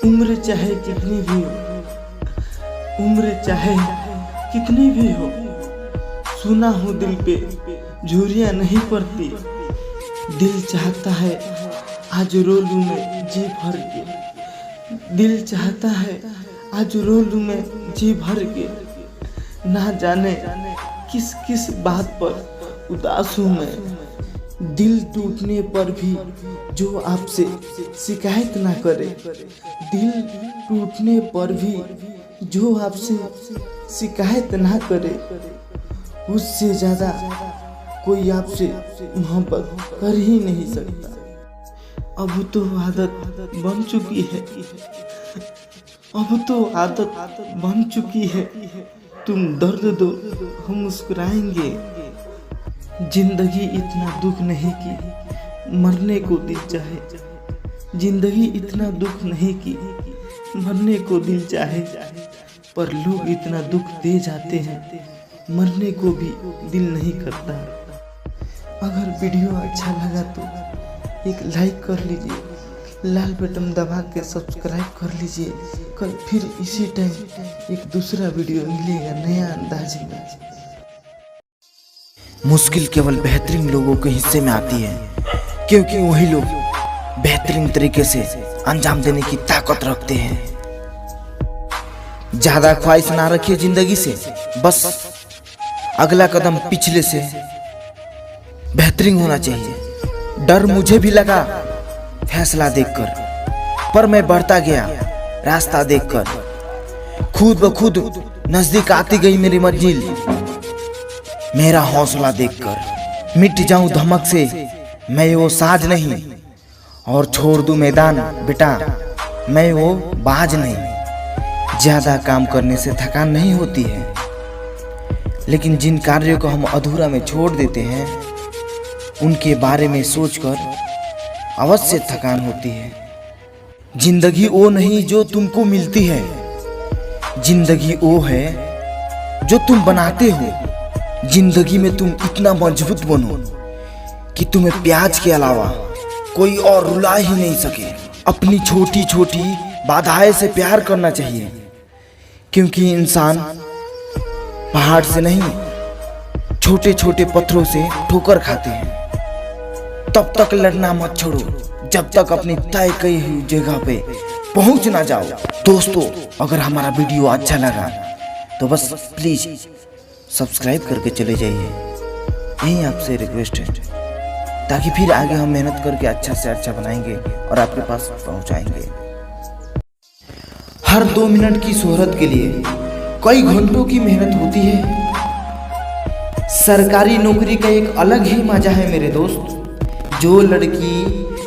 उम्र चाहे कितनी भी हो, उम्र चाहे कितनी भी हो, सुना हूँ दिल पे झुर्रियाँ नहीं पड़ती। दिल चाहता है आज रो लूँ मैं जी भर के, दिल चाहता है आज रो लूँ मैं जी भर के। ना जाने किस किस बात पर उदास हूँ मैं, दिल टूटने पर भी जो आपसे शिकायत ना करे, दिल टूटने पर भी जो आपसे शिकायत ना करे, उससे ज़्यादा कोई आपसे मोहब्बत कर ही नहीं सकता। अब तो आदत बन चुकी है, अब तो आदत बन चुकी है। तुम दर्द दो हम मुस्कुराएंगे। जिंदगी इतना दुख नहीं कि मरने को दिल चाहे, जिंदगी इतना दुख नहीं कि मरने को दिल चाहे, पर लोग इतना दुख दे जाते हैं मरने को भी दिल नहीं करता। अगर वीडियो अच्छा लगा तो एक लाइक कर लीजिए, लाल बटन दबा के सब्सक्राइब कर लीजिए। कल फिर इसी टाइम एक दूसरा वीडियो मिलेगा नया अंदाज में। मुश्किल केवल बेहतरीन लोगों के हिस्से में आती है, क्योंकि वही लोग बेहतरीन तरीके से अंजाम देने की ताकत रखते हैं। ज्यादा ख्वाहिश ना रखिए जिंदगी से, बस अगला कदम पिछले से बेहतरीन होना चाहिए। डर मुझे भी लगा फैसला देखकर, पर मैं बढ़ता गया रास्ता देखकर। खुद ब खुद नजदीक आती गई मेरी मंजिल, मेरा हौसला देखकर। मिट जाऊं धमक से मैं वो साज नहीं, और छोड़ दूं मैदान बेटा मैं वो बाज नहीं। ज्यादा काम करने से थकान नहीं होती है, लेकिन जिन कार्यों को हम अधूरा में छोड़ देते हैं उनके बारे में सोचकर अवश्य थकान होती है। जिंदगी वो नहीं जो तुमको मिलती है, जिंदगी वो है जो तुम बनाते हो। जिंदगी में तुम इतना मजबूत बनो कि तुम्हें प्याज के अलावा कोई और रुला ही नहीं सके। अपनी छोटी छोटी बाधाएं से प्यार करना चाहिए, क्योंकि इंसान पहाड़ से नहीं छोटे छोटे पत्थरों से ठोकर खाते हैं। तब तक लड़ना मत छोड़ो जब तक अपनी तय की हुई जगह पे पहुंच ना जाओ। दोस्तों, अगर हमारा वीडियो अच्छा लगा तो बस प्लीज सब्सक्राइब करके चले जाइए, यही आपसे रिक्वेस्ट है, ताकि फिर आगे हम मेहनत करके अच्छा से अच्छा बनाएंगे और आपके पास पहुंचाएंगे। हर 2 मिनट की शोहरत के लिए कई घंटों की मेहनत होती है। सरकारी नौकरी का एक अलग ही मजा है मेरे दोस्त। जो लड़की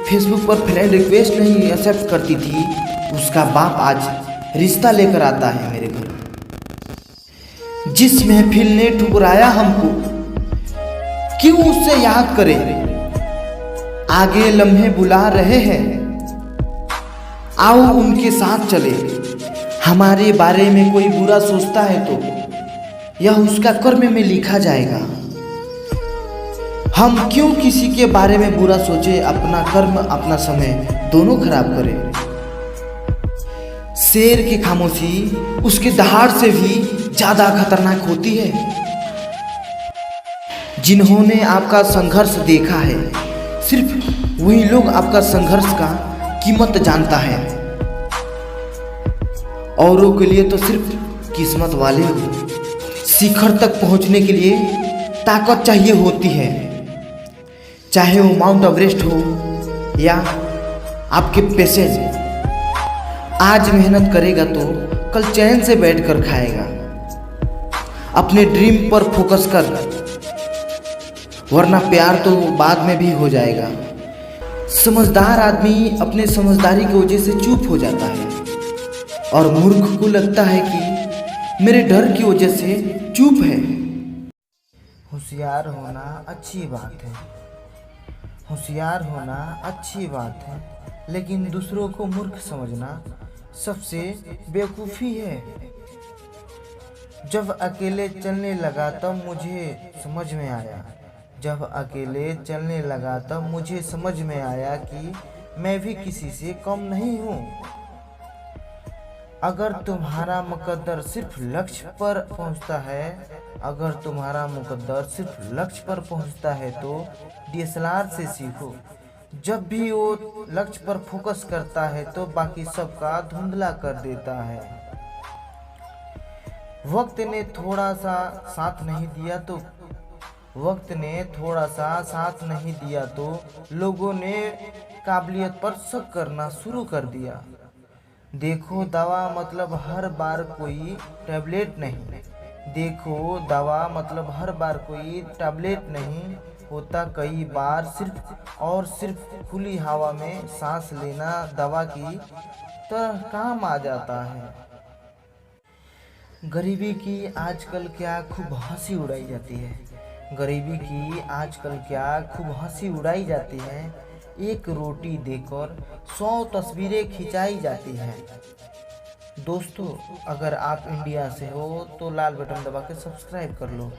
फेसबुक पर फ्रेंड रिक्वेस्ट नहीं एक्सेप्ट करती थी, उसका बाप आज रिश्ता लेकर आता है मेरे घर। जिस महफिल ने ठुकराया हमको, क्यों उससे याद करें, आगे लम्हे बुला रहे हैं, आओ उनके साथ चले। हमारे बारे में कोई बुरा सोचता है तो यह उसका कर्म में लिखा जाएगा। हम क्यों किसी के बारे में बुरा सोचे, अपना कर्म अपना समय दोनों खराब करें। शेर की खामोशी उसके दहाड़ से भी ज्यादा खतरनाक होती है। जिन्होंने आपका संघर्ष देखा है, सिर्फ वही लोग आपका संघर्ष का कीमत जानता है। औरों के लिए तो सिर्फ किस्मत वाले हो। शिखर तक पहुंचने के लिए ताकत चाहिए होती है, चाहे वो माउंट एवरेस्ट हो या आपके पेशेंट। आज मेहनत करेगा तो कल चैन से बैठकर खाएगा। अपने ड्रीम पर फोकस कर, वरना प्यार तो बाद में भी हो जाएगा। समझदार आदमी अपने समझदारी की वजह से चुप हो जाता है, और मूर्ख को लगता है कि मेरे डर की वजह से चुप है। होशियार होना अच्छी बात है, होशियार होना अच्छी बात है, लेकिन दूसरों को मूर्ख समझना सबसे बेवकूफ़ी है। जब अकेले चलने लगा तब मुझे समझ में आया, जब अकेले चलने लगा तब मुझे समझ में आया कि मैं भी किसी से कम नहीं हूँ। अगर तुम्हारा मुकद्दर सिर्फ लक्ष्य पर पहुंचता है, अगर तुम्हारा मुकद्दर सिर्फ लक्ष्य पर पहुंचता है तो डीएसएलआर से सीखो। जब भी वो लक्ष्य पर फोकस करता है तो बाकी सबका धुंधला कर देता है। वक्त ने थोड़ा सा साथ नहीं दिया तो लोगों ने काबिलियत पर शक करना शुरू कर दिया। देखो दवा मतलब हर बार कोई टैबलेट नहीं होता। कई बार सिर्फ और सिर्फ खुली हवा में सांस लेना दवा की तरह काम आ जाता है। गरीबी की आजकल क्या खूब हंसी उड़ाई जाती है। एक रोटी देकर 100 तस्वीरें खिंचाई जाती हैं। दोस्तों, अगर आप इंडिया से हो तो लाल बटन दबा के सब्सक्राइब कर लो।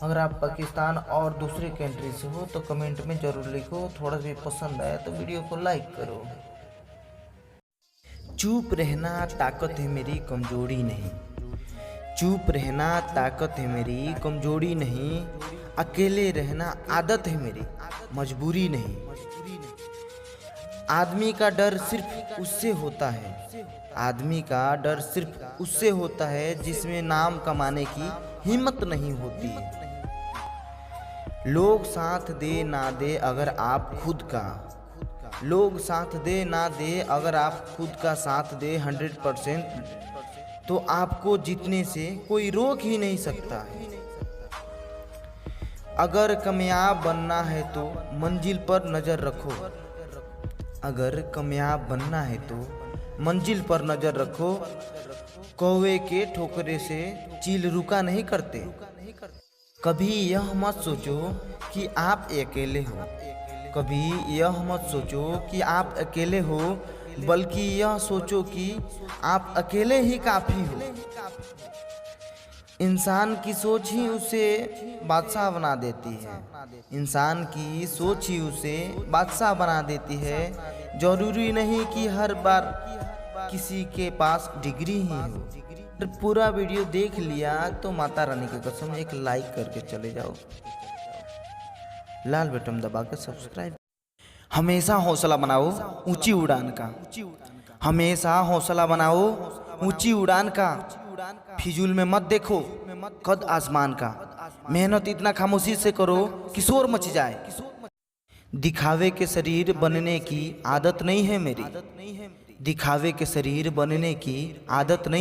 अगर आप पाकिस्तान और दूसरे कंट्री से हो तो कमेंट में ज़रूर लिखो। थोड़ा भी पसंद आया तो वीडियो को लाइक करो। चुप रहना ताकत है मेरी, कमजोरी नहीं। चुप रहना ताकत है मेरी, कमजोरी नहीं। अकेले रहना आदत है मेरी, मजबूरी नहीं। आदमी का डर सिर्फ उससे होता है जिसमें नाम कमाने की हिम्मत नहीं होती। लोग साथ दे ना दे अगर आप खुद का साथ दे 100%, तो आपको जीतने से कोई रोक ही नहीं सकता है। अगर कामयाब बनना है तो मंजिल पर नजर रखो। कौवे के ठोकरे से चील रुका नहीं करते। कभी यह मत सोचो कि आप अकेले हो, बल्कि यह सोचो कि आप अकेले ही काफी हो। इंसान की सोच ही उसे बादशाह बना देती है। जरूरी नहीं कि हर बार किसी के पास डिग्री ही हो। पूरा वीडियो देख लिया तो माता रानी की कसम एक लाइक करके चले जाओ। लाल बटन दबा के सब्सक्राइब। हमेशा हौसला बनाओ ऊंची उड़ान का। फिजूल में मत देखो कद आसमान का। मेहनत इतना खामोशी से करो कि शोर मच जाए। दिखावे के शरीर बनने की आदत नहीं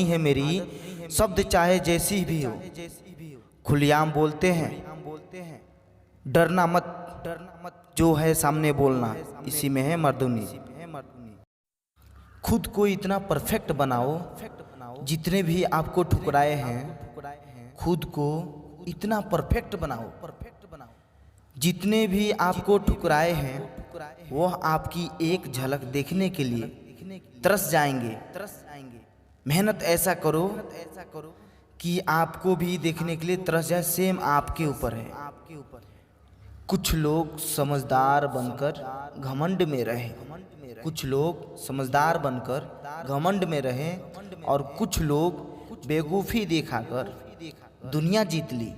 है मेरी। शब्द चाहे जैसी भी हो खुलेआम बोलते हैं। डरना मत, जो है सामने बोलना, इसी में है मर्दूनी। खुद को इतना परफेक्ट बनाओ जितने भी आपको ठुकराए हैं। खुद को इतना परफेक्ट बनाओ जितने भी आपको ठुकराए हैं, वह आपकी एक झलक देखने के लिए तरस जाएंगे। मेहनत ऐसा करो कि आपको भी देखने के लिए तरस जाए। सेम आपके ऊपर है। कुछ लोग समझदार बनकर घमंड में रहे और कुछ लोग बेवकूफ़ी दिखाकर दुनिया जीत ली।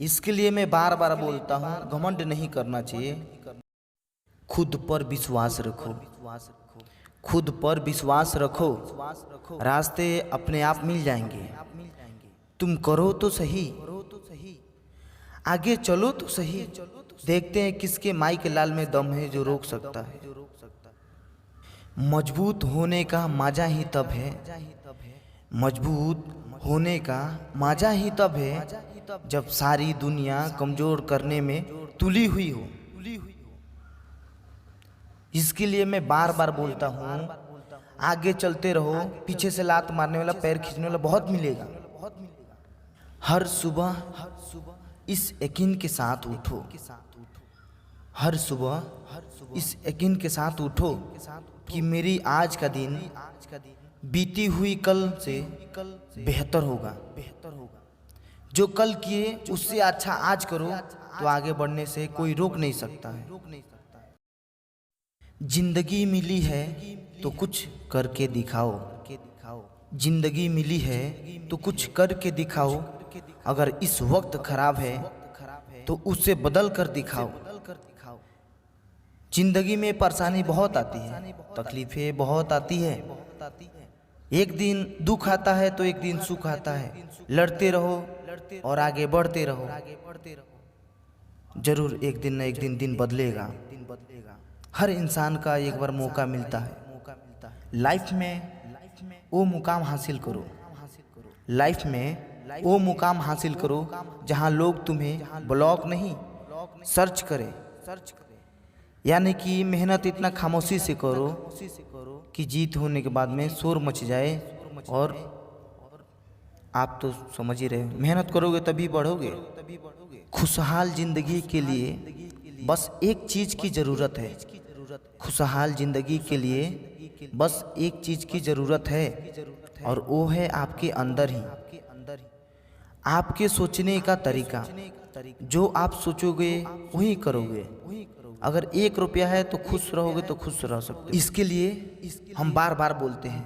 इसके लिए मैं बार बार बोलता हूँ, घमंड नहीं करना चाहिए। खुद पर विश्वास रखो। रास्ते अपने आप मिल जाएंगे। तुम करो तो सही, आगे चलो तो सही। देखते हैं किसके माई के लाल में दम है जो रोक सकता है। मजबूत होने का मजा ही तब है जब सारी दुनिया कमजोर करने में तुली हुई हो। इसके लिए मैं बार बार बोलता हूँ, आगे चलते रहो। पीछे से लात मारने वाला, पैर खींचने वाला बहुत मिलेगा। हर सुबह इस यकीन के साथ उठो कि मेरी आज का दिन बीती हुई कल से बेहतर होगा। जो कल किए उससे अच्छा आज करो तो आगे बढ़ने से कोई रोक नहीं सकता है। जिंदगी मिली है तो कुछ करके दिखाओ। जिंदगी मिली है तो कुछ करके दिखाओ। अगर इस वक्त खराब है तो उससे बदल कर दिखाओ। जिंदगी में परेशानी बहुत आती है, तकलीफें बहुत आती है। एक दिन दुख आता है तो एक दिन सुख आता है। लड़ते रहो और आगे बढ़ते रहो। जरूर एक दिन न एक दिन बदलेगा। हर इंसान का एक बार मौका मिलता है। लाइफ में वो मुकाम हासिल करो। लाइफ में वो मुकाम हासिल करो जहां लोग तुम्हें ब्लॉक नहीं सर्च करें। यानी कि मेहनत इतना खामोशी से करो कि जीत होने के बाद में शोर मच जाए। और आप तो समझ ही रहे, मेहनत करोगे तभी बढ़ोगे। खुशहाल जिंदगी के लिए बस एक चीज की जरूरत है। खुशहाल जिंदगी के लिए बस एक चीज की जरूरत है और वो है आपके अंदर ही। आपके सोचने का तरीका। जो आप सोचोगे वही करोगे। अगर 1 रुपया है तो खुश रहोगे तो खुश रह सकते। इसके लिए हम बार बार बोलते हैं,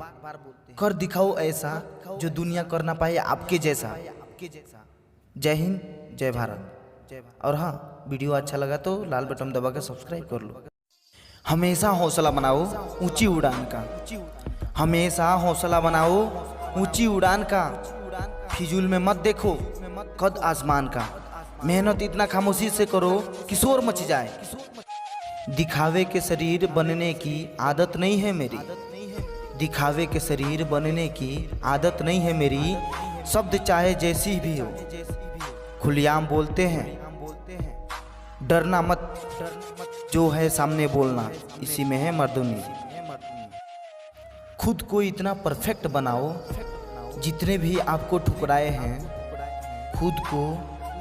कर दिखाओ ऐसा जो दुनिया कर ना पाए आपके जैसा। जय हिंद, जय भारत। और हाँ, वीडियो अच्छा लगा तो लाल बटन दबा के सब्सक्राइब कर लो। हमेशा हौसला बनाओ ऊंची उड़ान का। हमेशा हौसला बनाओ ऊंची उड़ान का। फिजूल में मत देखो कद आसमान का। मेहनत इतना खामोशी से करो कि शोर मच जाए। दिखावे के शरीर बनने की आदत नहीं है मेरी। दिखावे के शरीर बनने की आदत नहीं है मेरी। शब्द चाहे जैसी भी हो खुलेआम बोलते हैं। डरना मत, जो है सामने बोलना, इसी में है मर्दूनी। खुद को इतना परफेक्ट बनाओ, जितने भी आपको ठुकराए हैं खुद को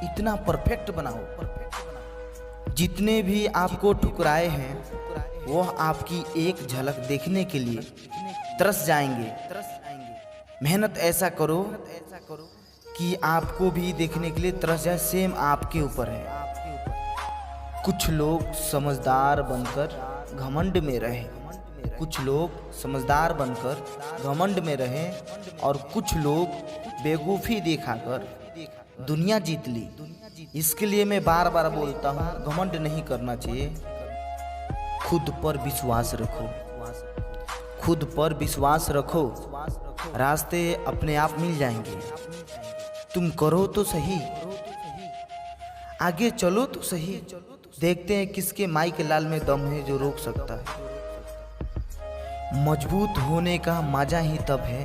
इतना परफेक्ट बनाओ। जितने भी आपको ठुकराए हैं वह आपकी एक झलक देखने के लिए तरस जाएंगे। मेहनत ऐसा करो कि आपको भी देखने के लिए तरस जाए। सेम आपके ऊपर है। कुछ लोग समझदार बनकर घमंड में रहे। कुछ लोग समझदार बनकर घमंड में रहे और कुछ लोग बेवकूफ़ी दिखाकर दुनिया जीत ली। इसके लिए मैं बार बार बोलता हूँ, घमंड नहीं करना चाहिए। खुद पर विश्वास रखो। खुद पर विश्वास रखो। रास्ते अपने आप मिल जाएंगे। तुम करो तो सही, आगे चलो तो सही। देखते हैं किसके माई के लाल में दम है जो रोक सकता है। मजबूत होने का मजा ही तब है।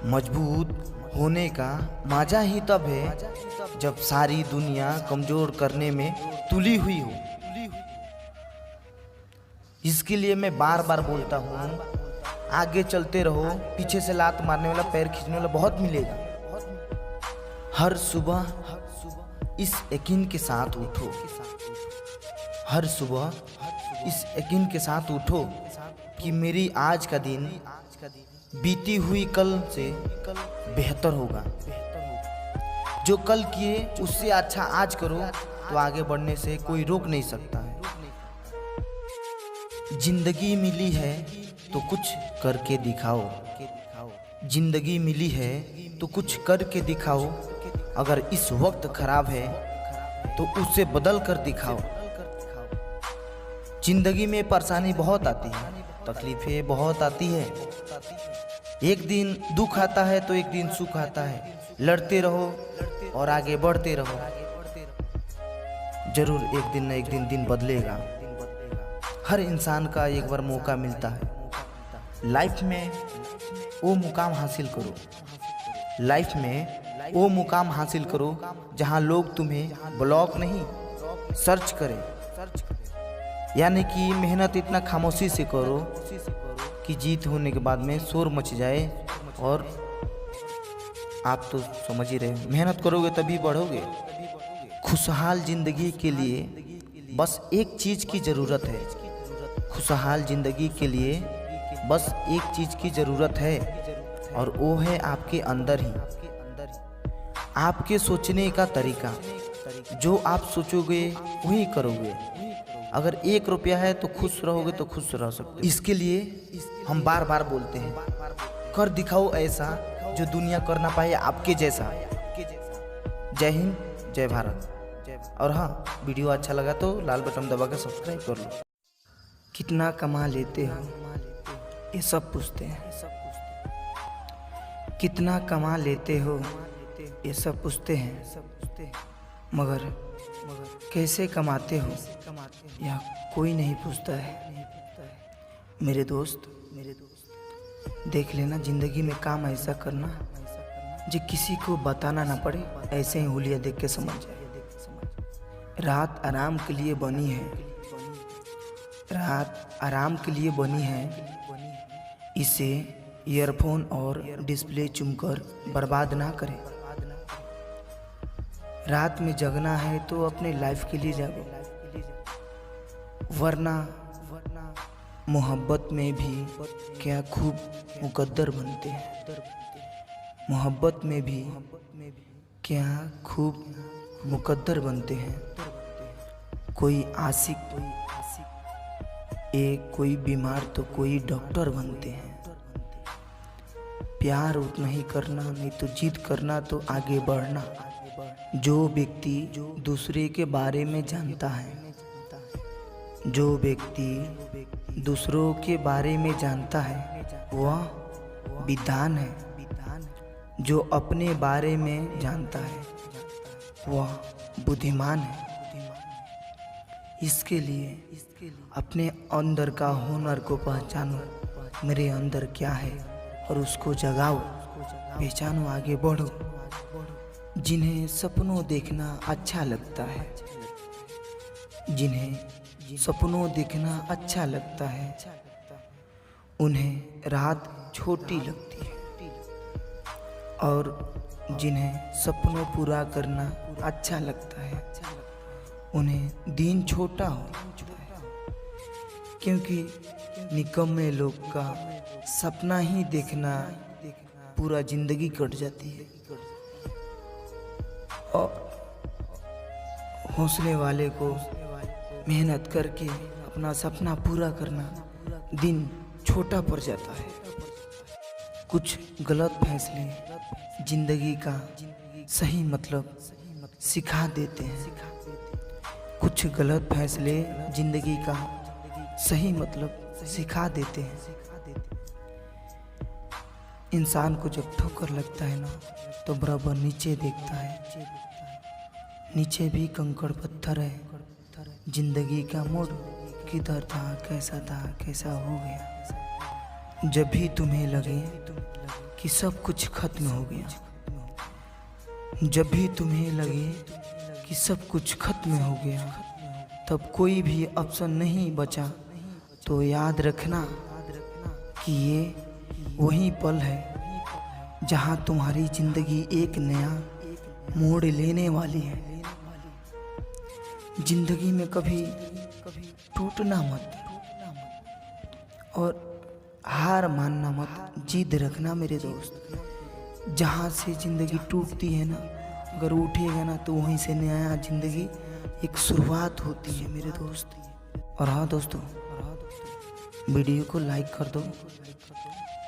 मजबूत होने का मजा ही तब है जब सारी दुनिया कमजोर करने में तुली हुई हो। इसके लिए मैं बार बार बोलता हूँ, आगे चलते रहो। पीछे से लात मारने वाला, पैर खींचने वाला बहुत मिलेगा। हर सुबह इस यकीन के साथ उठो। हर सुबह इस यकीन के साथ उठो कि मेरी आज का दिन बीती हुई कल से बेहतर होगा। जो कल किए उससे अच्छा आज करो तो आगे बढ़ने से कोई रोक नहीं सकता है। जिंदगी मिली है तो कुछ करके दिखाओ। जिंदगी मिली है तो कुछ करके दिखाओ। अगर इस वक्त खराब है तो उससे बदल कर दिखाओ। जिंदगी में परेशानी बहुत आती है, तकलीफें बहुत आती है। एक दिन दुख आता है तो एक दिन सुख आता है। लड़ते रहो और आगे बढ़ते रहो। जरूर एक दिन न एक दिन बदलेगा। हर इंसान का एक बार मौका मिलता है। लाइफ में वो मुकाम हासिल करो। लाइफ में वो मुकाम हासिल करो जहां लोग तुम्हें ब्लॉक नहीं सर्च करें। यानी कि मेहनत इतना खामोशी से करो कि जीत होने के बाद में शोर मच जाए। और आप तो समझ ही रहे, मेहनत करोगे तभी बढ़ोगे। खुशहाल जिंदगी के लिए बस एक चीज की जरूरत है। खुशहाल जिंदगी के लिए बस एक चीज की जरूरत है और वो है आपके अंदर ही। आपके सोचने का तरीका। जो आप सोचोगे वही करोगे। अगर 1 रुपया है तो खुश रहोगे तो खुश रह सकते। इसके लिए हम बार बार बोलते हैं, कर दिखाओ ऐसा जो दुनिया कर ना पाए आपके जैसा। जय हिंद, जय भारत। और हाँ, वीडियो अच्छा लगा तो लाल बटन दबा के सब्सक्राइब कर लो। कितना कमा लेते हो ये सब पूछते हैं, कितना कमा लेते हो ये सब पूछते हैं, मगर कैसे कमाते हो यह कोई नहीं पूछता है। मेरे दोस्त देख लेना, जिंदगी में काम ऐसा करना जो किसी को बताना ना पड़े, ऐसे ही हुलिया देख के समझ जाए। रात आराम के लिए बनी है, रात आराम के लिए बनी है, इसे ईयरफोन और डिस्प्ले चुमकर बर्बाद ना करें। रात में जगना है तो अपने लाइफ के लिए जागो, वरना मोहब्बत में भी क्या खूब मुकद्दर बनते हैं, मोहब्बत में भी क्या खूब मुकद्दर बनते हैं। कोई आशिक एक, कोई बीमार तो कोई डॉक्टर बनते हैं। प्यार उतना ही करना, नहीं तो जिद करना तो आगे बढ़ना। जो व्यक्ति दूसरे के बारे में जानता है, जो व्यक्ति दूसरों के बारे में जानता है वह विद्वान है। जो अपने बारे में जानता है वह बुद्धिमान है। इसके लिए अपने अंदर का हुनर को पहचानो, मेरे अंदर क्या है, और उसको जगाओ, पहचानो, आगे बढ़ो। जिन्हें सपनों देखना अच्छा लगता है, जिन्हें सपनों देखना अच्छा लगता है, उन्हें रात छोटी लगती है, और जिन्हें सपनों पूरा करना अच्छा लगता है उन्हें दिन छोटा होता है। क्योंकि निकम्मे लोग का सपना ही देखना पूरा जिंदगी कट जाती है, और हौसले वाले को मेहनत करके अपना सपना पूरा करना दिन छोटा पड़ जाता है। कुछ गलत फैसले जिंदगी का सही मतलब सिखा देते हैं, कुछ गलत फैसले जिंदगी का सही मतलब सिखा देते हैं। इंसान को जब ठोकर लगता है ना तो बराबर नीचे देखता है, नीचे भी कंकड़ पत्थर है। जिंदगी का मोड़ किधर था, कैसा था, कैसा हो गया। जब भी तुम्हें लगे कि सब कुछ खत्म हो गया, जब भी तुम्हें लगे कि सब कुछ खत्म हो गया, तब कोई भी ऑप्शन नहीं बचा, तो याद रखना कि ये वही पल है जहां तुम्हारी जिंदगी एक नया मोड़ लेने वाली है। जिंदगी में कभी टूटना मत और हार मानना मत, जिद रखना मेरे दोस्त। जहाँ से जिंदगी टूटती है ना, अगर उठेगा ना तो वहीं से नया जिंदगी एक शुरुआत होती है मेरे दोस्त। और हाँ दोस्तों, वीडियो को लाइक कर दो,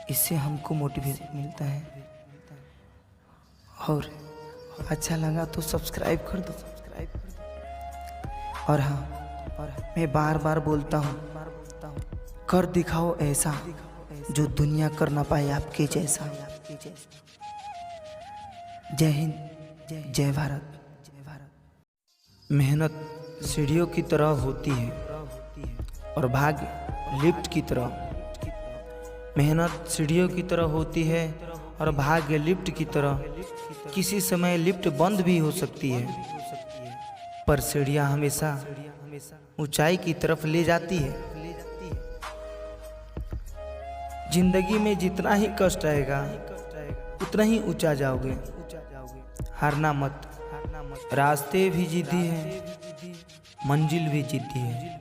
इससे हमको मोटिवेशन मिलता है। और अच्छा लगा तो सब्सक्राइब कर दो। और हाँ, मैं बार बार बोलता हूँ, कर दिखाओ ऐसा जो दुनिया कर ना पाए आपके जैसा। जय हिंद, जय भारत। मेहनत सीढ़ियों की तरह होती है और भाग्य लिफ्ट की तरह। मेहनत सीढ़ियों की तरह होती है और भाग्य लिफ्ट की तरह। किसी समय लिफ्ट बंद भी हो सकती है, पर सीढ़ियां हमेशा ऊंचाई की तरफ ले जाती है। जिंदगी में जितना ही कष्ट आएगा उतना ही ऊंचा जाओगे। हारना मत, रास्ते भी जिद्दी है, मंजिल भी जिद्दी है।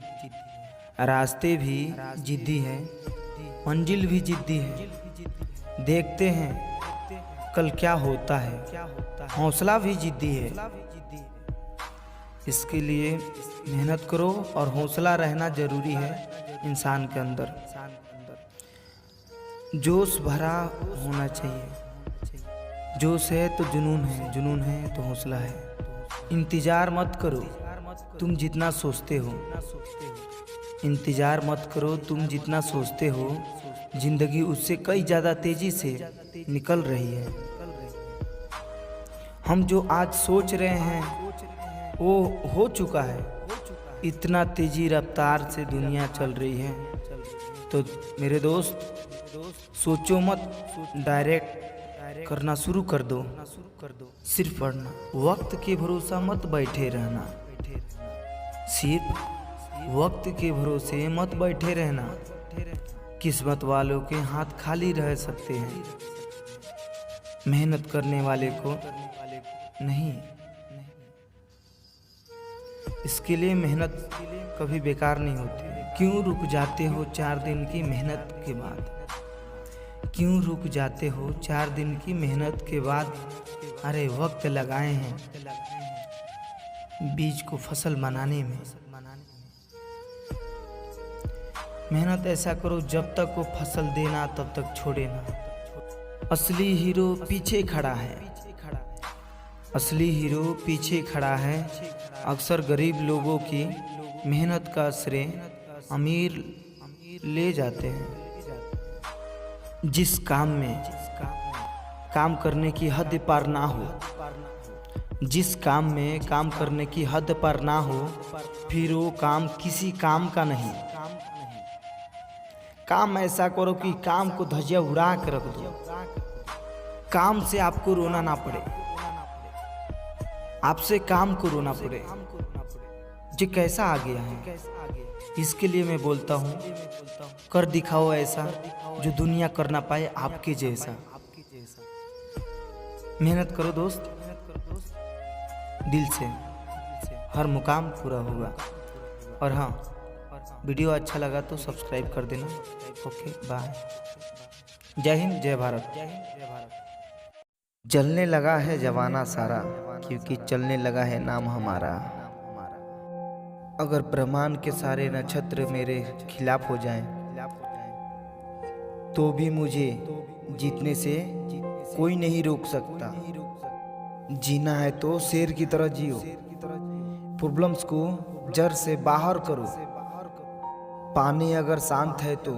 रास्ते भी जिद्दी है, मंजिल भी जिद्दी है। देखते हैं कल क्या होता है, हौसला भी जिद्दी है। इसके लिए मेहनत करो और हौसला रहना जरूरी है इंसान के अंदर। जोश भरा होना चाहिए। जोश है तो जुनून है, जुनून है तो हौसला है। इंतजार मत करो तुम जितना सोचते हो, इंतजार मत करो तुम जितना सोचते हो। जिंदगी उससे कई ज़्यादा तेजी से निकल रही है। हम जो आज सोच रहे हैं वो हो चुका है। इतना तेजी रफ्तार से दुनिया चल रही है। तो मेरे दोस्त सोचो मत, डायरेक्ट करना शुरू कर दो। सिर्फ पढ़ना, वक्त के भरोसा मत बैठे रहना। सिर्फ वक्त के भरोसे मत बैठे रहना। किस्मत वालों के हाथ खाली रह सकते हैं, मेहनत करने वाले को नहीं। इसके लिए मेहनत कभी बेकार नहीं होती। क्यों रुक जाते हो 4 दिन की मेहनत के बाद? क्यों रुक जाते हो 4 दिन की मेहनत के बाद? अरे वक्त लगाए हैं बीज को फसल बनाने में। मेहनत ऐसा करो जब तक वो फसल देना तब तक छोड़े ना। असली हीरो पीछे खड़ा है, असली हीरो पीछे खड़ा है। अक्सर गरीब लोगों की मेहनत का श्रेय अमीर ले जाते हैं। जिस काम में काम करने की हद पार ना हो, जिस काम में काम करने की हद पार ना हो, फिर वो काम किसी काम का नहीं। काम ऐसा करो कि काम को धज्जियां उड़ा कर रख दो। काम से आपको रोना ना पड़े, आपसे काम को रोना पड़े। ये कैसा आ गया है? इसके लिए मैं बोलता हूँ, कर दिखाओ ऐसा जो दुनिया कर ना पाए आपके जैसा। मेहनत करो दोस्त, दिल से हर मुकाम पूरा होगा। और हाँ, वीडियो अच्छा लगा तो सब्सक्राइब कर देना। Okay bye. जय हिंद, जय भारत। जलने लगा है जवाना सारा, क्योंकि चलने लगा है नाम हमारा। अगर ब्रह्मांड के सारे नक्षत्र मेरे खिलाफ हो जाएं, तो भी मुझे जीतने से कोई नहीं रोक सकता। जीना है तो शेर की तरह जियो, प्रॉब्लम्स को जड़ से बाहर करो। पानी अगर शांत है तो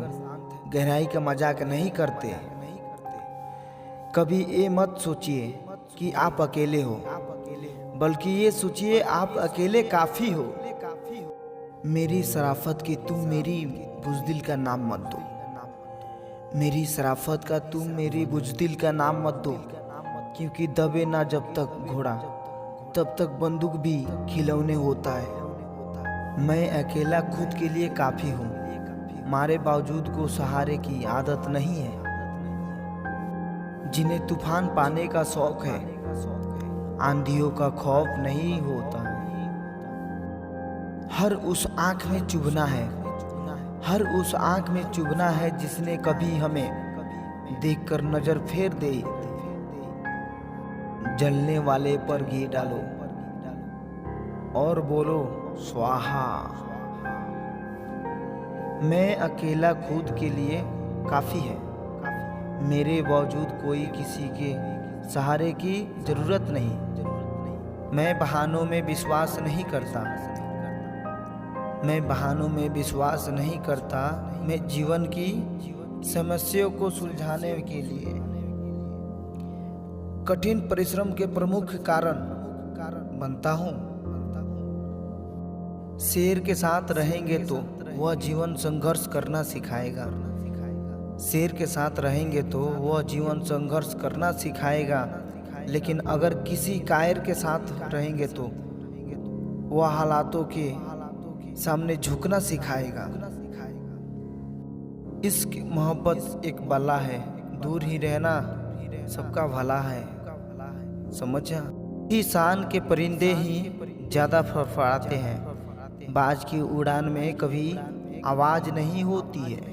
गहराई का मजाक नहीं करते। कभी ये मत सोचिए कि आप अकेले हो, बल्कि ये सोचिए आप अकेले काफ़ी हो। मेरी शराफत की तुम मेरी बुज़दिल का नाम मत दो, मेरी शराफत का तुम मेरी बुज़दिल का नाम मत दो। क्योंकि दबे ना जब तक घोड़ा, तब तक बंदूक भी खिलौने होता है। मैं अकेला खुद के लिए काफ़ी हूँ, मारे बावजूद को सहारे की आदत नहीं है। जिन्हें तूफान पाने का शौक है, आंधियों का खौफ नहीं होता। हर उस आँख में चुभना है, हर उस आँख में चुभना है जिसने कभी हमें देखकर नजर फेर दे। जलने वाले पर घी डालो और बोलो स्वाहा। मैं अकेला खुद के लिए काफ़ी है, मेरे बावजूद कोई किसी के सहारे की ज़रूरत नहीं। मैं बहानों में विश्वास नहीं करता, मैं बहानों में विश्वास नहीं करता। मैं जीवन की समस्याओं को सुलझाने के लिए कठिन परिश्रम के प्रमुख कारण बनता हूँ। शेर के साथ रहेंगे तो वह जीवन संघर्ष करना सिखाएगा, शेर के साथ रहेंगे तो वह जीवन संघर्ष करना सिखाएगा। लेकिन अगर किसी कायर के साथ रहेंगे तो वह हालातों के सामने झुकना सिखाएगा। इश्क मोहब्बत एक बला है, दूर ही रहना सबका भला है। समझा? ही शान के परिंदे ही ज़्यादा फड़फड़ाते हैं, बाज की उड़ान में कभी आवाज नहीं होती है।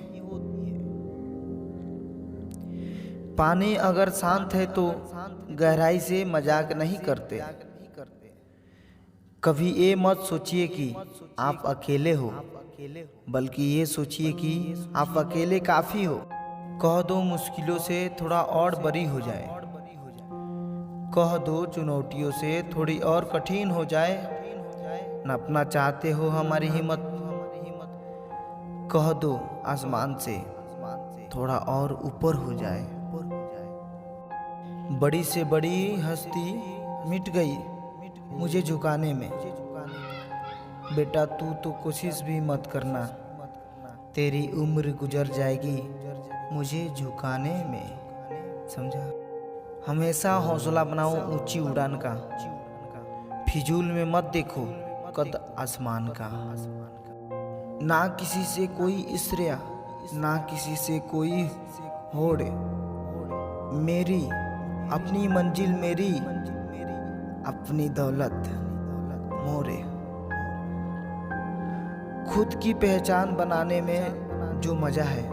पानी अगर शांत है तो गहराई से मजाक नहीं करते। कभी ये मत सोचिए कि आप अकेले हो, बल्कि ये सोचिए कि आप अकेले काफ़ी हो। कह दो मुश्किलों से थोड़ा और बरी हो जाए, कह दो चुनौतियों से थोड़ी और कठिन हो जाए, नापना चाहते हो हमारी हिम्मत, कह दो आसमान से थोड़ा और ऊपर हो जाए। बड़ी से बड़ी हस्ती मिट गई मुझे झुकाने में, बेटा तू तो कोशिश भी मत करना, तेरी उम्र गुजर जाएगी मुझे झुकाने में। समझा? हमेशा हौसला बनाओ ऊंची उड़ान का, फिजूल में मत देखो कद आसमान का। ना किसी से कोई इश्रा, ना किसी से कोई होड़, मेरी अपनी मंजिल मेरी, अपनी दौलत मोरे। खुद की पहचान बनाने में जो मजा है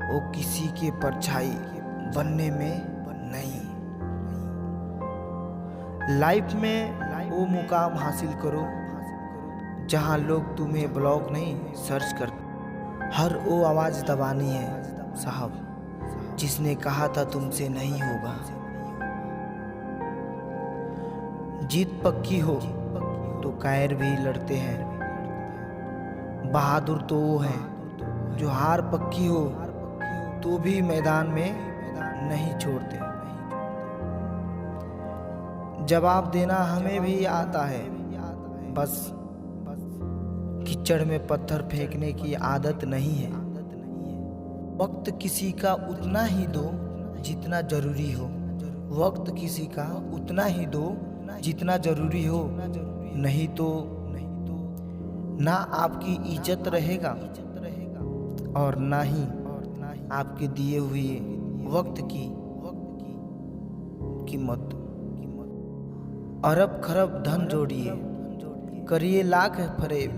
वो किसी के परछाई बनने में नहीं। लाइफ में वो मुकाम हासिल करो जहां लोग तुम्हें ब्लॉक नहीं सर्च करते। हर वो आवाज दबानी है साहब जिसने कहा था तुमसे नहीं होगा। जीत पक्की हो तो कायर भी लड़ते हैं, बहादुर तो वो है जो हार पक्की हो तो भी मैदान में नहीं छोड़ते। जवाब देना हमें भी आता है, बस कीचड़ में पत्थर फेंकने की आदत नहीं है। वक्त किसी का उतना ही दो जितना जरूरी हो, वक्त किसी का उतना ही दो जितना जरूरी हो, नहीं तो ना आपकी इज्जत रहेगा और ना ही आपके दिए हुए वक्त की कीमत। अरब खरब धन जोड़िए, करिए लाख फरेब,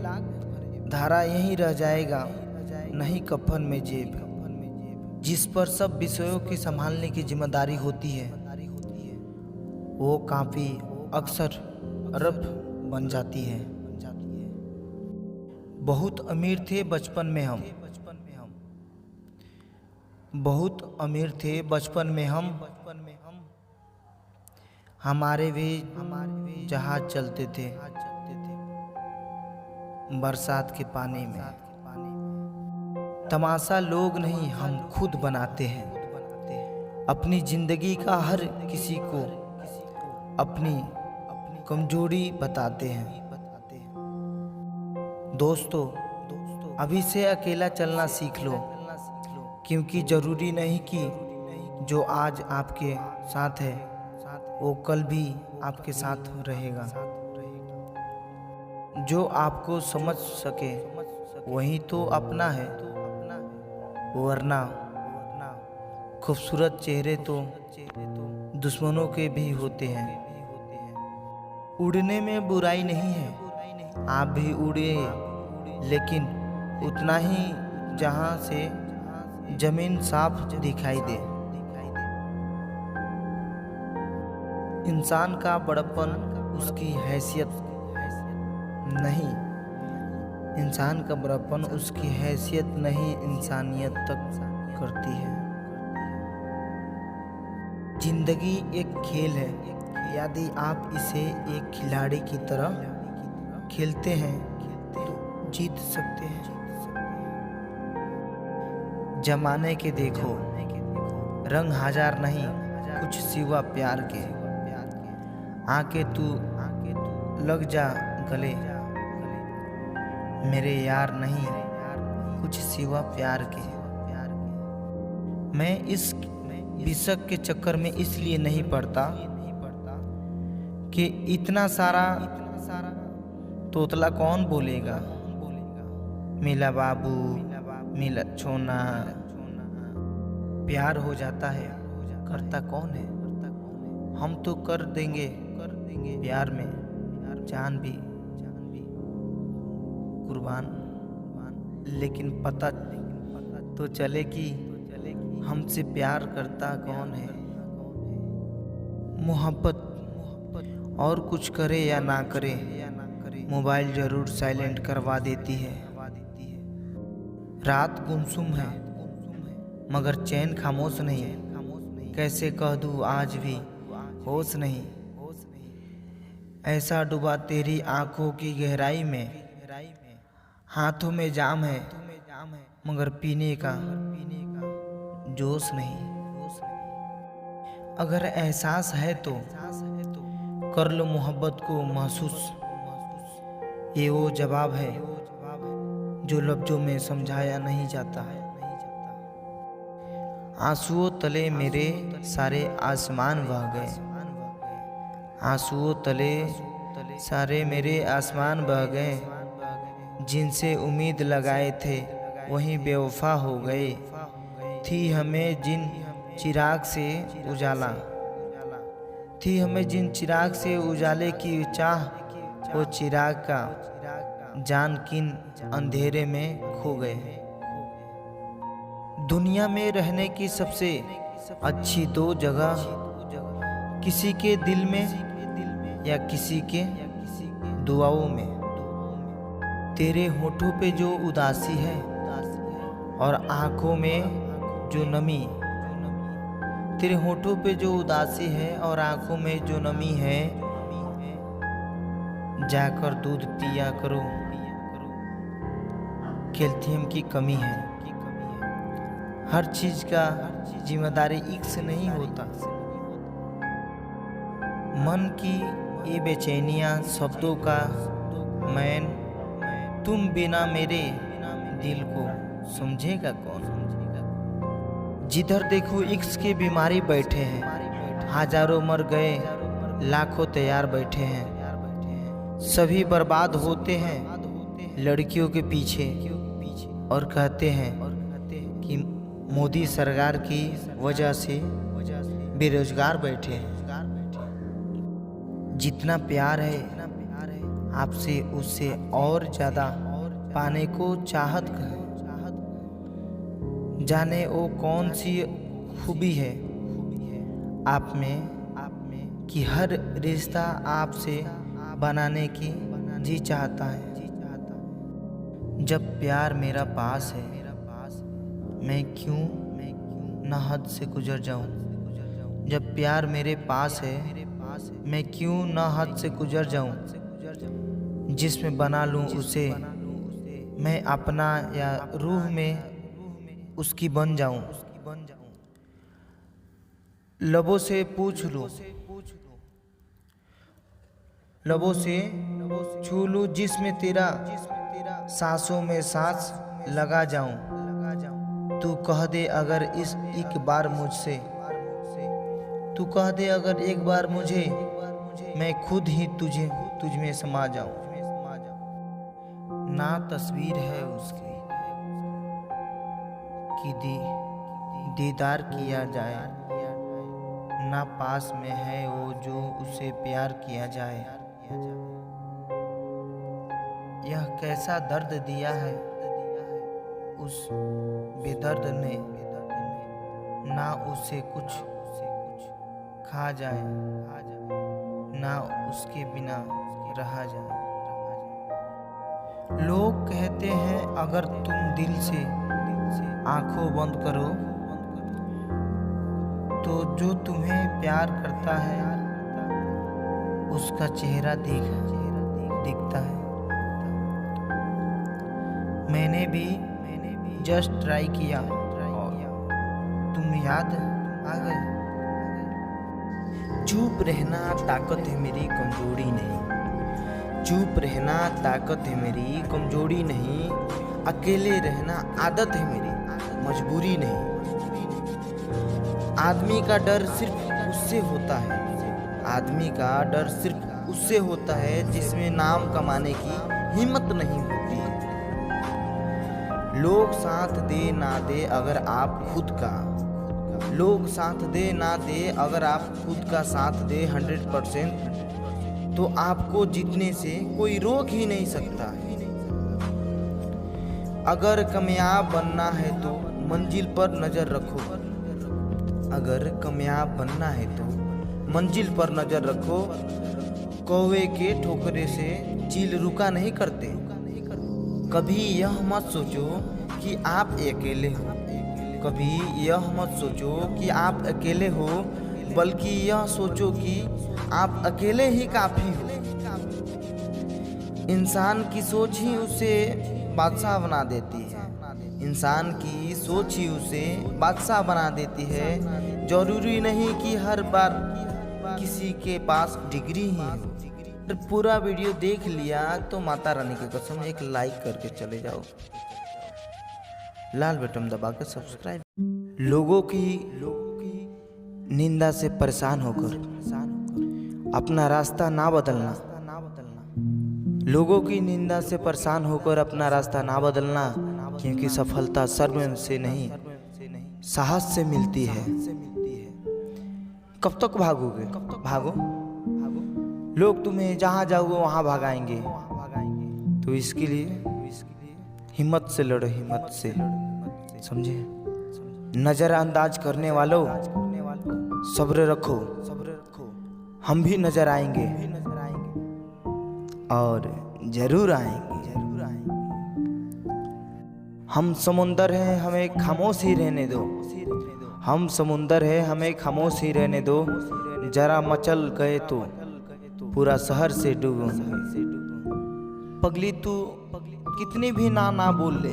धारा यहीं रह जाएगा नहीं कफन में जेब। जिस पर सब विषयों की संभालने की जिम्मेदारी होती है वो काफी अक्सर अरब बन जाती है। बहुत अमीर थे बचपन में हम, बहुत अमीर थे बचपन में हम, हमारे भी जहाज चलते थे बरसात के पानी में। तमाशा लोग नहीं हम खुद बनाते हैं, अपनी जिंदगी का हर किसी को अपनी कमजोरी बताते हैं। दोस्तों अभी से अकेला चलना सीख लो, क्योंकि जरूरी नहीं कि जो आज आपके साथ है वो कल भी आपके साथ रहेगा। जो आपको समझ सके वही तो अपना है, वरना खूबसूरत चेहरे तो दुश्मनों के भी होते हैं। उड़ने में बुराई नहीं है, आप भी उड़े, लेकिन उतना ही जहां से जमीन साफ दिखाई दे। इंसान का बड़प्पन उसकी हैसियत नहीं, इंसान का बड़प्पन उसकी हैसियत नहीं इंसानियत तक करती है। जिंदगी एक खेल है, यदि आप इसे एक खिलाड़ी की तरह खेलते हैं तो जीत सकते हैं। जमाने के देखो रंग हजार नहीं कुछ सिवा प्यार के, आके तू लग जा गले मेरे यार नहीं कुछ सिवा प्यार के। मैं इस विषक के चक्कर में इसलिए नहीं पड़ता कि इतना सारा तोतला कौन बोलेगा, मिला बाबू मिला छोना। प्यार हो जाता है करता कौन है, हम तो कर देंगे प्यार में जान भी कुर्बान, लेकिन पता तो चले कि हमसे प्यार करता कौन है। मोहब्बत और कुछ करे या ना करे, मोबाइल जरूर साइलेंट करवा देती है। रात गुमसुम है मगर चैन खामोश नहीं। कैसे कह दूँ आज भी होश नहीं। ऐसा डूबा तेरी आंखों की गहराई में, हाथों में जाम है मगर पीने का जोश नहीं। अगर एहसास है तो कर लो मोहब्बत को महसूस। ये वो जवाब है जो लफ्जों में समझाया नहीं जाता। आंसुओं तले मेरे सारे आसमान बह गए। आंसुओं तले सारे मेरे आसमान बह गए। जिनसे उम्मीद लगाए थे वहीं बेवफा हो गए। थी हमें जिन चिराग से उजाला, थी हमें जिन चिराग से उजाले की चाह, वो चिराग का जान किन अंधेरे में खो गए। दुनिया में रहने की सबसे अच्छी दो जगह, किसी के दिल में या किसी के दुआओं में। तेरे होठों पे जो उदासी है और आंखों में जो नमी, तेरे होठों पे जो उदासी है और आंखों में जो नमी है, जाकर दूध पिया करो, कैल्शियम की कमी है। हर चीज का जिम्मेदारी इश्क से नहीं होता। मन की ये बेचैनियाँ शब्दों का मैन, तुम बिना मेरे दिल को समझेगा कौन। जिधर देखो इश्क के बीमारी बैठे हैं, हजारों मर गए लाखों तैयार बैठे हैं। सभी बर्बाद होते हैं लड़कियों के पीछे और कहते हैं कि मोदी सरकार की वजह से बेरोजगार बैठे हैं। जितना प्यार है आपसे उससे और ज्यादा पाने को चाहत है। जाने वो कौन सी खूबी है आप में कि हर रिश्ता आपसे बनाने की जी चाहता है। जब प्यार मेरा पास है मैं क्यों न हद से गुजर जाऊं। जब प्यार मेरे पास है मैं क्यों न हद से गुजर जाऊं। जिसमें बना लूं उसे मैं अपना, या रूह में उसकी बन जाऊं। लबों से पूछ लूं, लबों से छू लूं जिसमें तेरा, सांसों में सांस लगा जाऊं। तू कह दे अगर इस एक बार मुझसे, तू कह दे अगर एक बार मुझे, मैं खुद ही तुझ में समा जाऊं। ना तस्वीर है उसकी कि दीदार किया जाए, ना पास में है वो जो उसे प्यार किया जाए। यह कैसा दर्द दिया है उस बेदर्द ने, ना उसे कुछ खा जाए ना उसके बिना रहा जाए। लोग कहते हैं अगर तुम दिल से आंखों बंद करो तो जो तुम्हें प्यार करता है उसका चेहरा दिखता है। मैंने भी जस्ट ट्राई किया, तुम याद आ गए। चुप रहना ताकत है मेरी कमजोरी नहीं। चुप रहना ताकत है मेरी कमजोरी नहीं। अकेले रहना आदत है मेरी मजबूरी नहीं। आदमी का डर सिर्फ उससे होता है, आदमी का डर सिर्फ उससे होता है जिसमें नाम कमाने की हिम्मत नहीं होती। लोग साथ दे ना दे अगर आप खुद का, लोग साथ दे ना दे अगर आप खुद का साथ दे 100%, तो आपको जीतने से कोई रोक ही नहीं सकता है। अगर कामयाब बनना है तो मंजिल पर नजर रखो, अगर कामयाब बनना है तो मंजिल पर नजर रखो। कौवे के ठोकरे से चील रुका नहीं करते। कभी यह मत सोचो कि आप अकेले हो, कभी यह मत सोचो कि आप अकेले हो, बल्कि यह सोचो कि आप अकेले ही काफ़ी हो। इंसान की सोच ही उसे बादशाह बना देती है। इंसान की सोच ही उसे बादशाह बना देती है। जरूरी नहीं कि हर बार किसी के पास डिग्री ही हो। पूरा वीडियो देख लिया तो माता रानी की कसम एक लाइक करके चले जाओ, लाल बटन दबा के सब्सक्राइब। लोगों की निंदा से परेशान होकर अपना रास्ता ना बदलना, लोगों की निंदा से परेशान होकर अपना रास्ता ना बदलना, क्योंकि सफलता शर्म से नहीं साहस से मिलती है। कब तक भागोगे? भागो, लोग तुम्हें जहाँ जाओगे वहाँ भगाएंगे। तो इसके लिए हिम्मत से लड़ो, हिम्मत से, समझे? नजरअंदाज करने वालों सब्र रखो, हम भी नजर आएंगे और जरूर आएंगे। हम समुंदर हैं, हमें खामोश ही रहने दो। हम समुंदर है, हमें खामोश ही रहने दो। जरा मचल गए तो पूरा शहर से डूबूंगा। पगली तू कितनी भी ना बोल ले,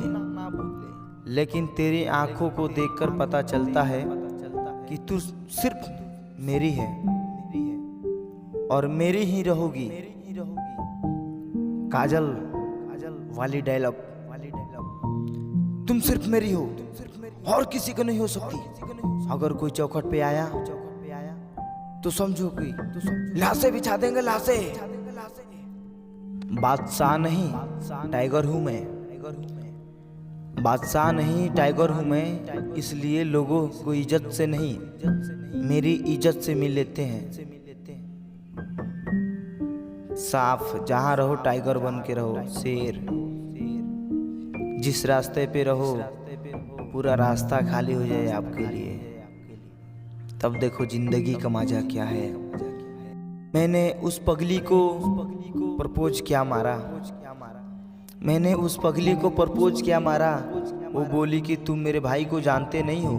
लेकिन तेरी आंखों को देखकर पता चलता है कि तू सिर्फ मेरी है और मेरी ही रहोगी। काजल वाली डायलॉग, तुम सिर्फ मेरी हो और किसी को नहीं हो सकती। अगर कोई चौखट पे आया तो समझो कि लाशें बिछा देंगे, लाशें। बादशाह नहीं टाइगर हूं मैं, बादशाह नहीं टाइगर हूं मैं। इसलिए लोगों को इज्जत से नहीं मेरी इज्जत से मिल लेते हैं। साफ जहां रहो टाइगर बन के रहो, शेर। जिस रास्ते पे रहो पूरा रास्ता खाली हो जाए आपके लिए, तब देखो जिंदगी का मजा क्या है। मैंने उस पगली को प्रपोज किया मारा, मैंने उस पगली को प्रपोज किया मारा। वो बोली कि तुम मेरे भाई को जानते नहीं हो।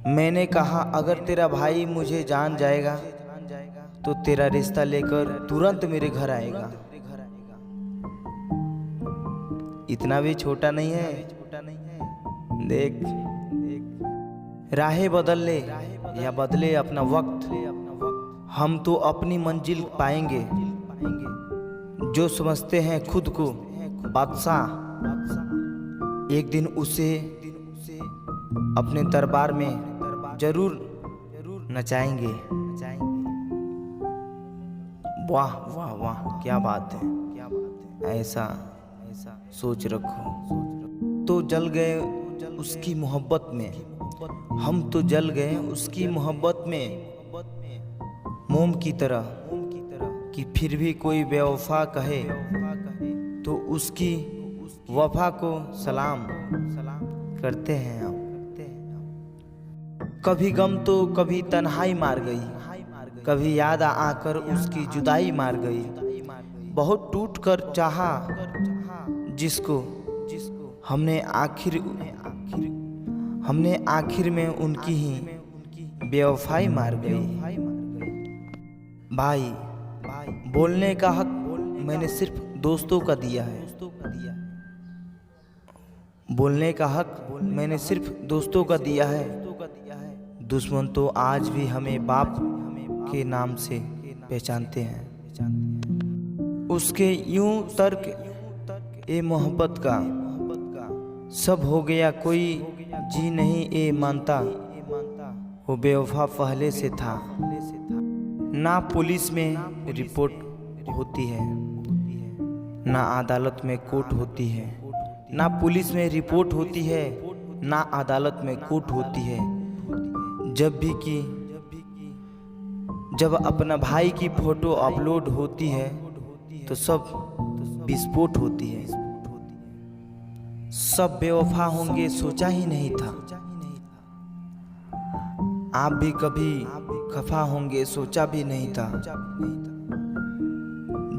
मैंने कहा अगर तेरा भाई मुझे जान जाएगा तो तेरा रिश्ता लेकर तुरंत मेरे घर आएगा। इतना भी छोटा नहीं है। देख, राहें बदल ले या बदले अपना वक्त, हम तो अपनी मंजिल पाएंगे। जो समझते हैं खुद को बादशाह, एक दिन उसे अपने दरबार में जरूर नचाएंगे। वाह वाह वाह, क्या बात है। ऐसा सोच रखो। तो जल गए उसकी मोहब्बत में, हम तो जल गए उसकी मोहब्बत में मोम की तरह। कि फिर भी कोई बेवफा कहे तो उसकी वफा को सलाम करते हैं हम। कभी गम तो कभी तन्हाई मार गई, कभी याद आकर उसकी जुदाई मार गई। बहुत टूट कर चाहा जिसको हमने आखिर में उनकी ही बेवफाई मार गई। भाई, बोलने का हक मैंने सिर्फ दोस्तों का दिया है। बोलने का हक मैंने सिर्फ दोस्तों का दिया है। दुश्मन तो आज भी हमें बाप के नाम से पहचानते हैं। उसके यूं तर्क ए मोहब्बत का, सब हो गया कोई जी नहीं ए मानता। वो बेवफा पहले से था। ना पुलिस में रिपोर्ट होती है, ना अदालत में कोर्ट होती है। ना पुलिस में रिपोर्ट होती है, ना अदालत में कोर्ट होती है। जब अपना भाई की फोटो अपलोड होती है तो सब विस्फोट होती है। सब बेवफा होंगे सोचा ही नहीं था। आप भी कभी खफा होंगे सोचा भी नहीं था।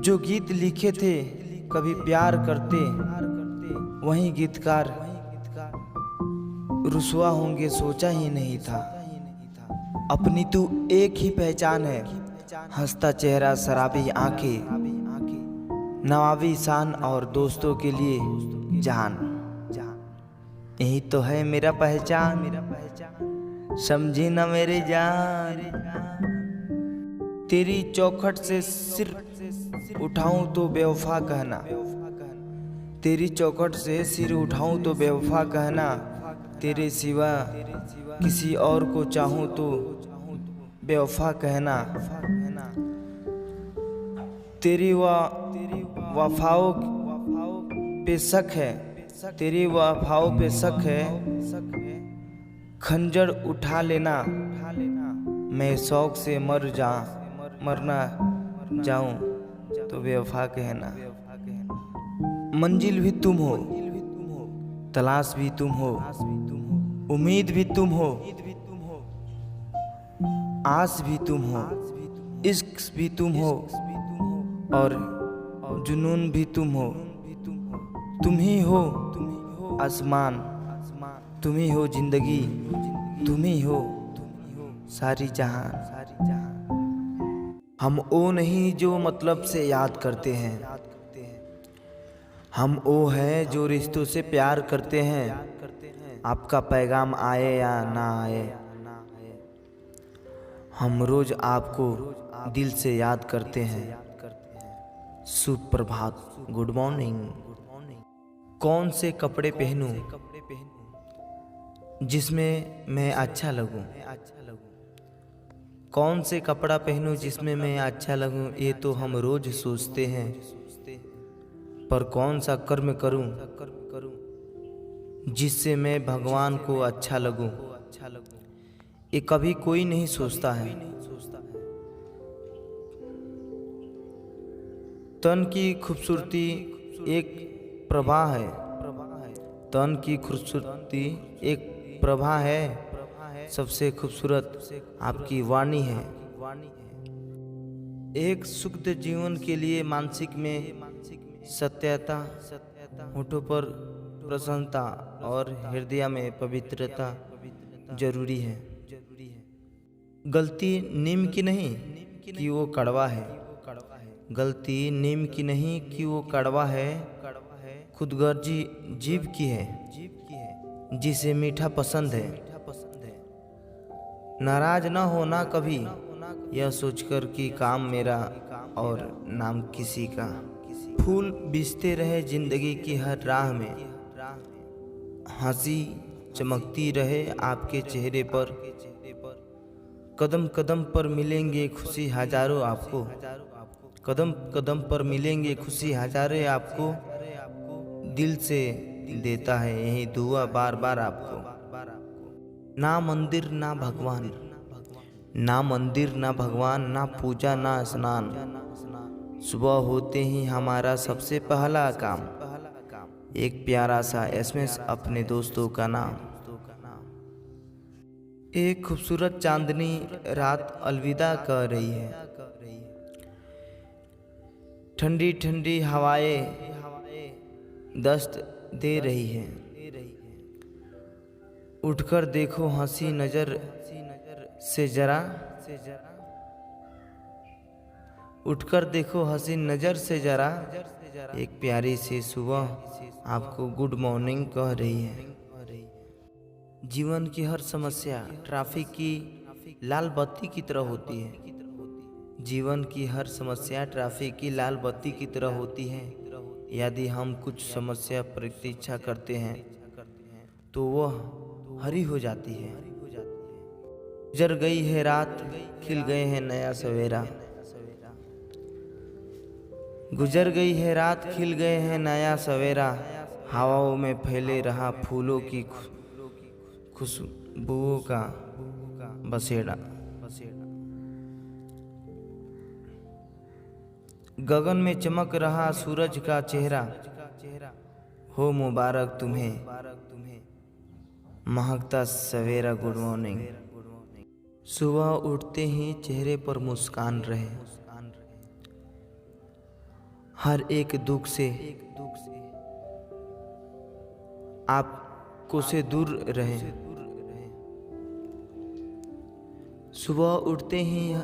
जो गीत लिखे थे कभी प्यार करते वहीं गीतकार रुसवा होंगे सोचा ही नहीं था। अपनी तू एक ही पहचान है, हंसता चेहरा शराबी आंखें, नवाबी शान और दोस्तों के लिए जान। यही तो है मेरा पहचान, समझी ना मेरे जान। तेरी चौखट से सिर उठाऊं तो बेवफा कहना, तेरी चौखट से सिर उठाऊं तो बेवफा कहना। तेरे सिवा किसी और को चाहूं तो बेवफा कहना। तेरी वफाओं पे शक है, तेरी वफाओं पे शक है। खंजर उठा लेना, मैं शौक से मरना जाऊं तो बेवफा कहना। मंजिल भी तुम हो, तलाश भी तुम हो, उम्मीद भी तुम हो, आस भी तुम हो, इश्क भी तुम हो और जुनून भी तुम हो। तुम ही हो आसमान, तुम ही हो जिंदगी, तुम ही हो सारी जहां। हम वो नहीं जो मतलब से याद करते हैं, हम वो हैं जो रिश्तों से प्यार करते हैं। आपका पैगाम आए या ना आए, हम रोज आपको दिल से याद करते हैं। सुप्रभात, गुड मॉर्निंग। कौन से कपड़े पहनूं जिसमें मैं अच्छा लगूं, कौन से कपड़ा पहनूं जिसमें मैं अच्छा लगूं, ये तो हम रोज सोचते हैं। पर कौन सा कर्म करूं जिससे मैं भगवान को अच्छा लगूं, ये कभी कोई नहीं सोचता है। तन की खूबसूरती एक प्रभा है, तन की खूबसूरती एक प्रभा है, सबसे खूबसूरत आपकी वाणी है। एक सुखद जीवन के लिए मानसिक में सत्यता, होठों पर प्रसन्नता और हृदय में पवित्रता जरूरी है। गलती नीम की नहीं कि वो कड़वा है, गलती नीम की नहीं कि वो कड़वा है। खुदगर्जी जीभ की है जिसे मीठा पसंद है। नाराज न होना कभी यह सोचकर कि काम मेरा और नाम किसी का। फूल बिछते रहे जिंदगी की हर राह में, हंसी चमकती रहे आपके चेहरे पर। कदम कदम पर मिलेंगे खुशी हजारों आपको, कदम कदम पर मिलेंगे खुशी हजारे आपको। दिल से देता है यही दुआ बार बार आपको। ना मंदिर ना भगवान, ना मंदिर ना भगवान, ना पूजा ना स्नान। सुबह होते ही हमारा सबसे पहला काम एक प्यारा सा एसएमएस अपने दोस्तों का नाम। एक खूबसूरत चांदनी रात अलविदा कह रही है, ठंडी ठंडी हवाएं दस्त दे रही है। उठकर देखो हंसी नजर से जरा, उठकर देखो हंसी नजर से जरा। एक प्यारी सी सुबह आपको गुड मॉर्निंग कह रही है। जीवन की हर समस्या ट्रैफिक की लाल बत्ती की तरह होती है, जीवन की हर समस्या ट्रैफिक की लाल बत्ती की तरह होती है। यदि हम कुछ समस्या प्रतीक्षा करते हैं तो वह हरी हो जाती है। गुजर गई है रात, खिल गए हैं नया सवेरा। गुजर गई है रात, खिल गए हैं नया सवेरा। हवाओं में फैले रहा फूलों की खुशबुओं का बसेरा। गगन में चमक रहा सूरज का चेहरा। हो मुबारक तुम्हें महकता सवेरा, गुड मॉर्निंग। सुबह उठते ही चेहरे पर मुस्कान रहे, हर एक दुख से आपको से दूर रहें। सुबह उठते ही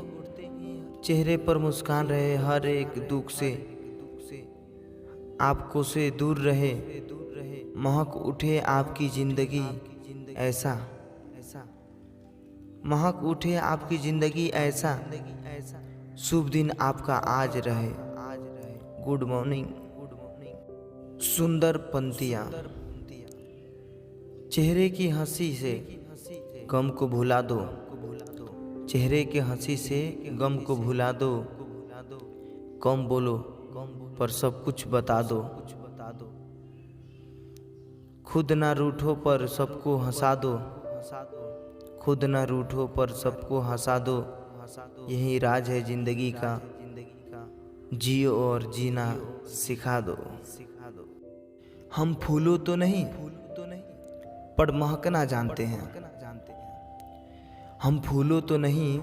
चेहरे पर मुस्कान रहे, हर एक दुख से आपको से दूर रहे। महक उठे आपकी जिंदगी ऐसा, महक उठे आपकी जिंदगी ऐसा, शुभ दिन आपका आज रहे। Good morning. सुंदर पंक्तियाँ। चेहरे की हंसी से गम को भुला दो, चेहरे के हंसी से गम को भुला दो। कम बोलो पर सब कुछ बता दो, खुद ना रूठो पर सबको हंसा दो, खुद ना रूठो पर सबको हंसा दो। यही राज है जिंदगी का, जियो और जीना सिखा दो। हम फूलों तो नहीं पर महकना जानते हैं, हम फूलों तो नहीं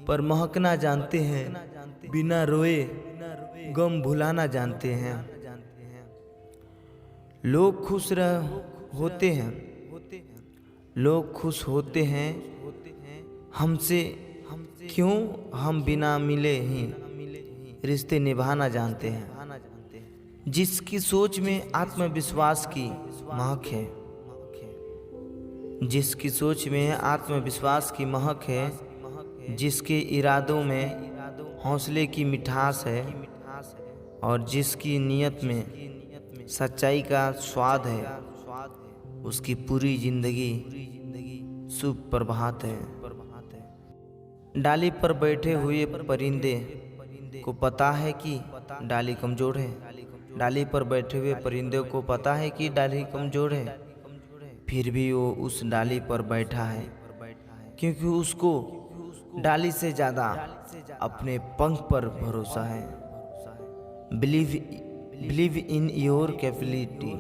पर महकना जानते हैं। बिना रोए गम भुलाना जानते हैं। लोग खुश होते हैं, लोग खुश होते हैं हमसे, क्यों हम बिना मिले ही रिश्ते निभाना जानते हैं। जिसकी सोच में आत्मविश्वास की महक है, जिसकी सोच में आत्मविश्वास की महक है, जिसके इरादों में हौसले की मिठास है और जिसकी नीयत में सच्चाई का स्वाद है, उसकी पूरी जिंदगी शुभ प्रभात है। डाली पर बैठे हुए परिंदे को पता है कि डाली कमजोर है, डाली पर बैठे हुए परिंदे को पता है कि डाली कमजोर है, फिर भी वो उस डाली पर बैठा है क्योंकि उसको डाली से ज़्यादा अपने पंख पर भरोसा है। बिलीव इन योर कैपेबिलिटी,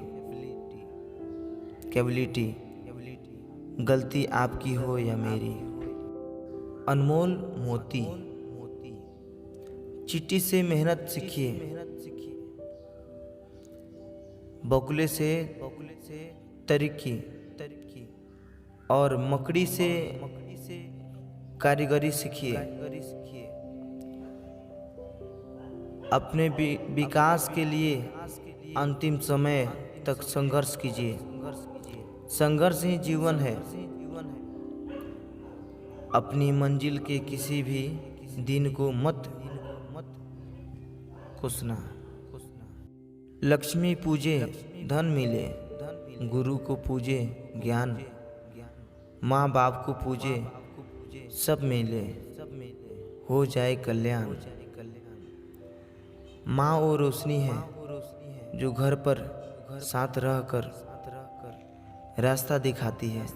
गलती आपकी हो या मेरी। अनमोल मोती। चींटी से मेहनत सीखिए, बगुले से तरक्की और मकड़ी से कारीगरी सीखिए। अपने विकास के लिए अंतिम समय तक संघर्ष कीजिए, संघर्ष ही जीवन है। अपनी मंजिल के किसी भी दिन को मत कोसना। लक्ष्मी पूजे धन मिले, गुरु को पूजे ज्ञान, माँ बाप को पूजे सब मिले, हो जाए कल्याण। माँ वो रोशनी है जो घर पर साथ रहकर रास्ता दिखाती है,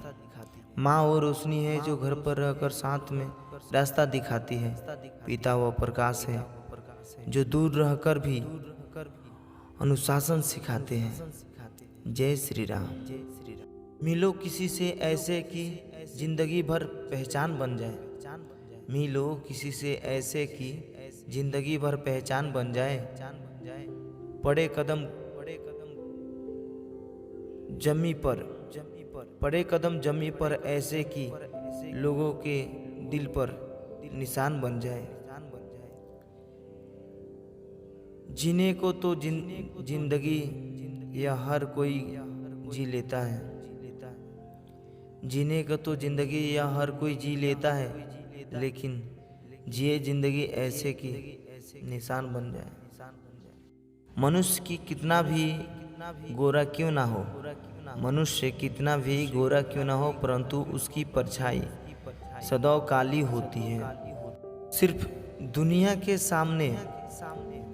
माँ वो रोशनी है जो घर पर रहकर साथ में रास्ता दिखाती है। पिता वो प्रकाश है जो दूर रहकर भी अनुशासन सिखाते हैं। जय श्री राम। मिलो किसी से ऐसे कि जिंदगी भर पहचान बन जाए, मिलो किसी से ऐसे कि जिंदगी भर पहचान बन जाए। पड़े कदम जमी पर, पड़े कदम जमी पर ऐसे कि लोगों के दिल पर निशान बन जाए। जीने को तो जिंदगी यह हर कोई जी लेता है, जीने को तो जिंदगी यह हर कोई जी लेता है, लेकिन जिए जिंदगी ऐसे कि निशान बन जाए। मनुष्य की कितना भी गोरा क्यों ना हो, मनुष्य कितना भी गोरा क्यों ना हो, परंतु उसकी परछाई सदैव काली होती है। सिर्फ दुनिया के सामने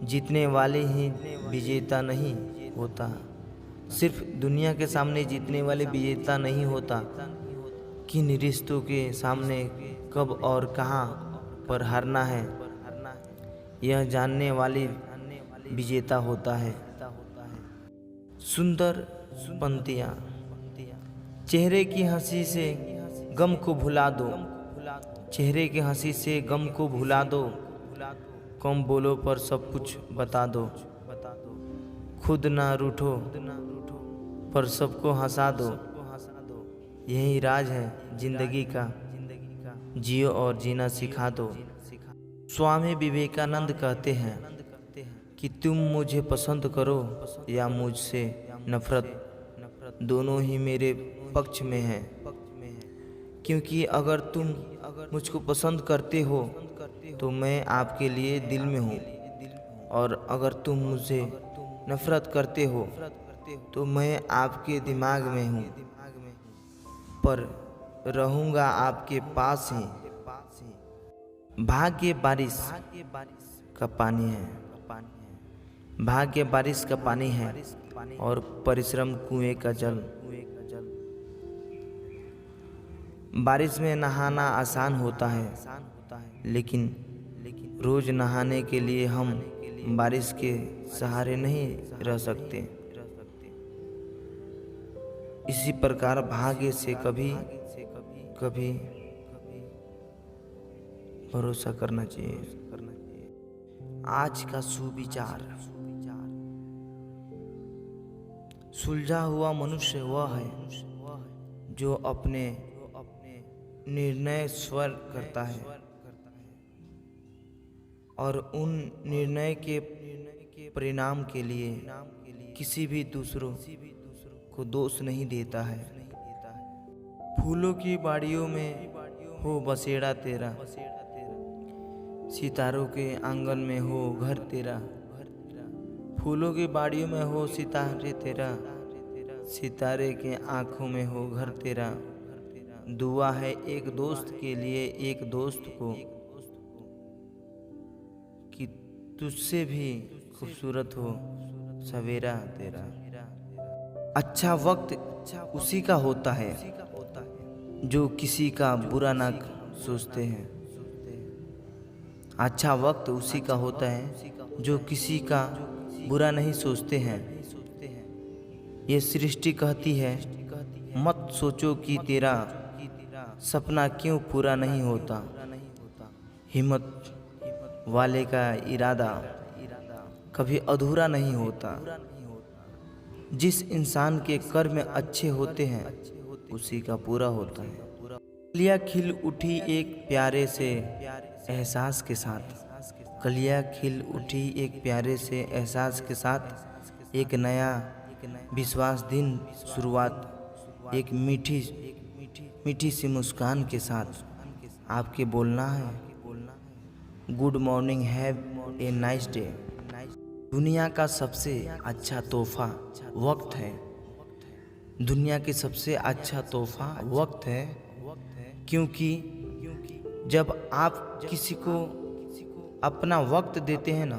जीतने वाले ही विजेता नहीं होता, सिर्फ दुनिया के सामने जीतने वाले विजेता नहीं होता, किन रिश्तों के सामने कब और कहाँ पर हारना है यह जानने वाले विजेता होता है। सुंदर पंक्तियाँ। चेहरे की हंसी से गम को भुला दो, चेहरे की हंसी से गम को भुला दो। कम बोलो पर सब कुछ बता दो, खुद ना रूठो पर सबको हंसा दो। यही राज है जिंदगी का, जियो और जीना सिखा दो। स्वामी विवेकानंद कहते हैं कि तुम मुझे पसंद करो या मुझसे नफरत, दोनों ही मेरे पक्ष में है। क्योंकि अगर तुम मुझको पसंद करते हो तो मैं आपके लिए दिल में हूँ, और अगर तुम मुझे नफरत करते हो तो मैं आपके दिमाग में हूँ, पर रहूँगा आपके पास ही। भाग्य बारिश का पानी है, भाग्य बारिश का पानी है, और परिश्रम कुएं का जल। बारिश में नहाना आसान होता है, लेकिन रोज नहाने के लिए हम बारिश के सहारे नहीं रह सकते। इसी प्रकार भाग्य से कभी कभी भरोसा करना चाहिए। आज का सुविचार। सुलझा हुआ मनुष्य वह है जो अपने निर्णय स्वयं करता है और उन निर्णय के परिणाम के लिए किसी भी दूसरों को दोष नहीं देता है। फूलों की बाड़ियों में हो बसेरा तेरा, सितारों के आंगन में हो घर तेरा। फूलों की बाड़ियों में हो सितारे तेरा, सितारे के आँखों में हो घर तेरा। दुआ है एक दोस्त के लिए एक दोस्त को कि तुझसे भी खूबसूरत हो सवेरा तेरा। अच्छा वक्त उसी का होता है जो किसी का बुरा ना सोचते हैं। अच्छा वक्त उसी का होता है जो किसी का बुरा नहीं सोचते हैं। ये सृष्टि कहती है मत सोचो कि तेरा सपना क्यों पूरा नहीं होता। हिम्मत वाले का इरादा कभी अधूरा नहीं होता। जिस इंसान के कर्म अच्छे होते हैं उसी का पूरा होता है। कलियां खिल उठी एक प्यारे से एहसास के साथ, कलियां खिल उठी एक प्यारे से एहसास के साथ। एक नया विश्वास दिन शुरुआत एक मीठी सी मुस्कान के साथ। आपके बोलना है good morning, have a nice day. दुनिया का सबसे अच्छा तोहफा वक्त है। दुनिया की सबसे अच्छा तोहफा वक्त है, क्योंकि जब आप किसी को अपना वक्त देते हैं ना,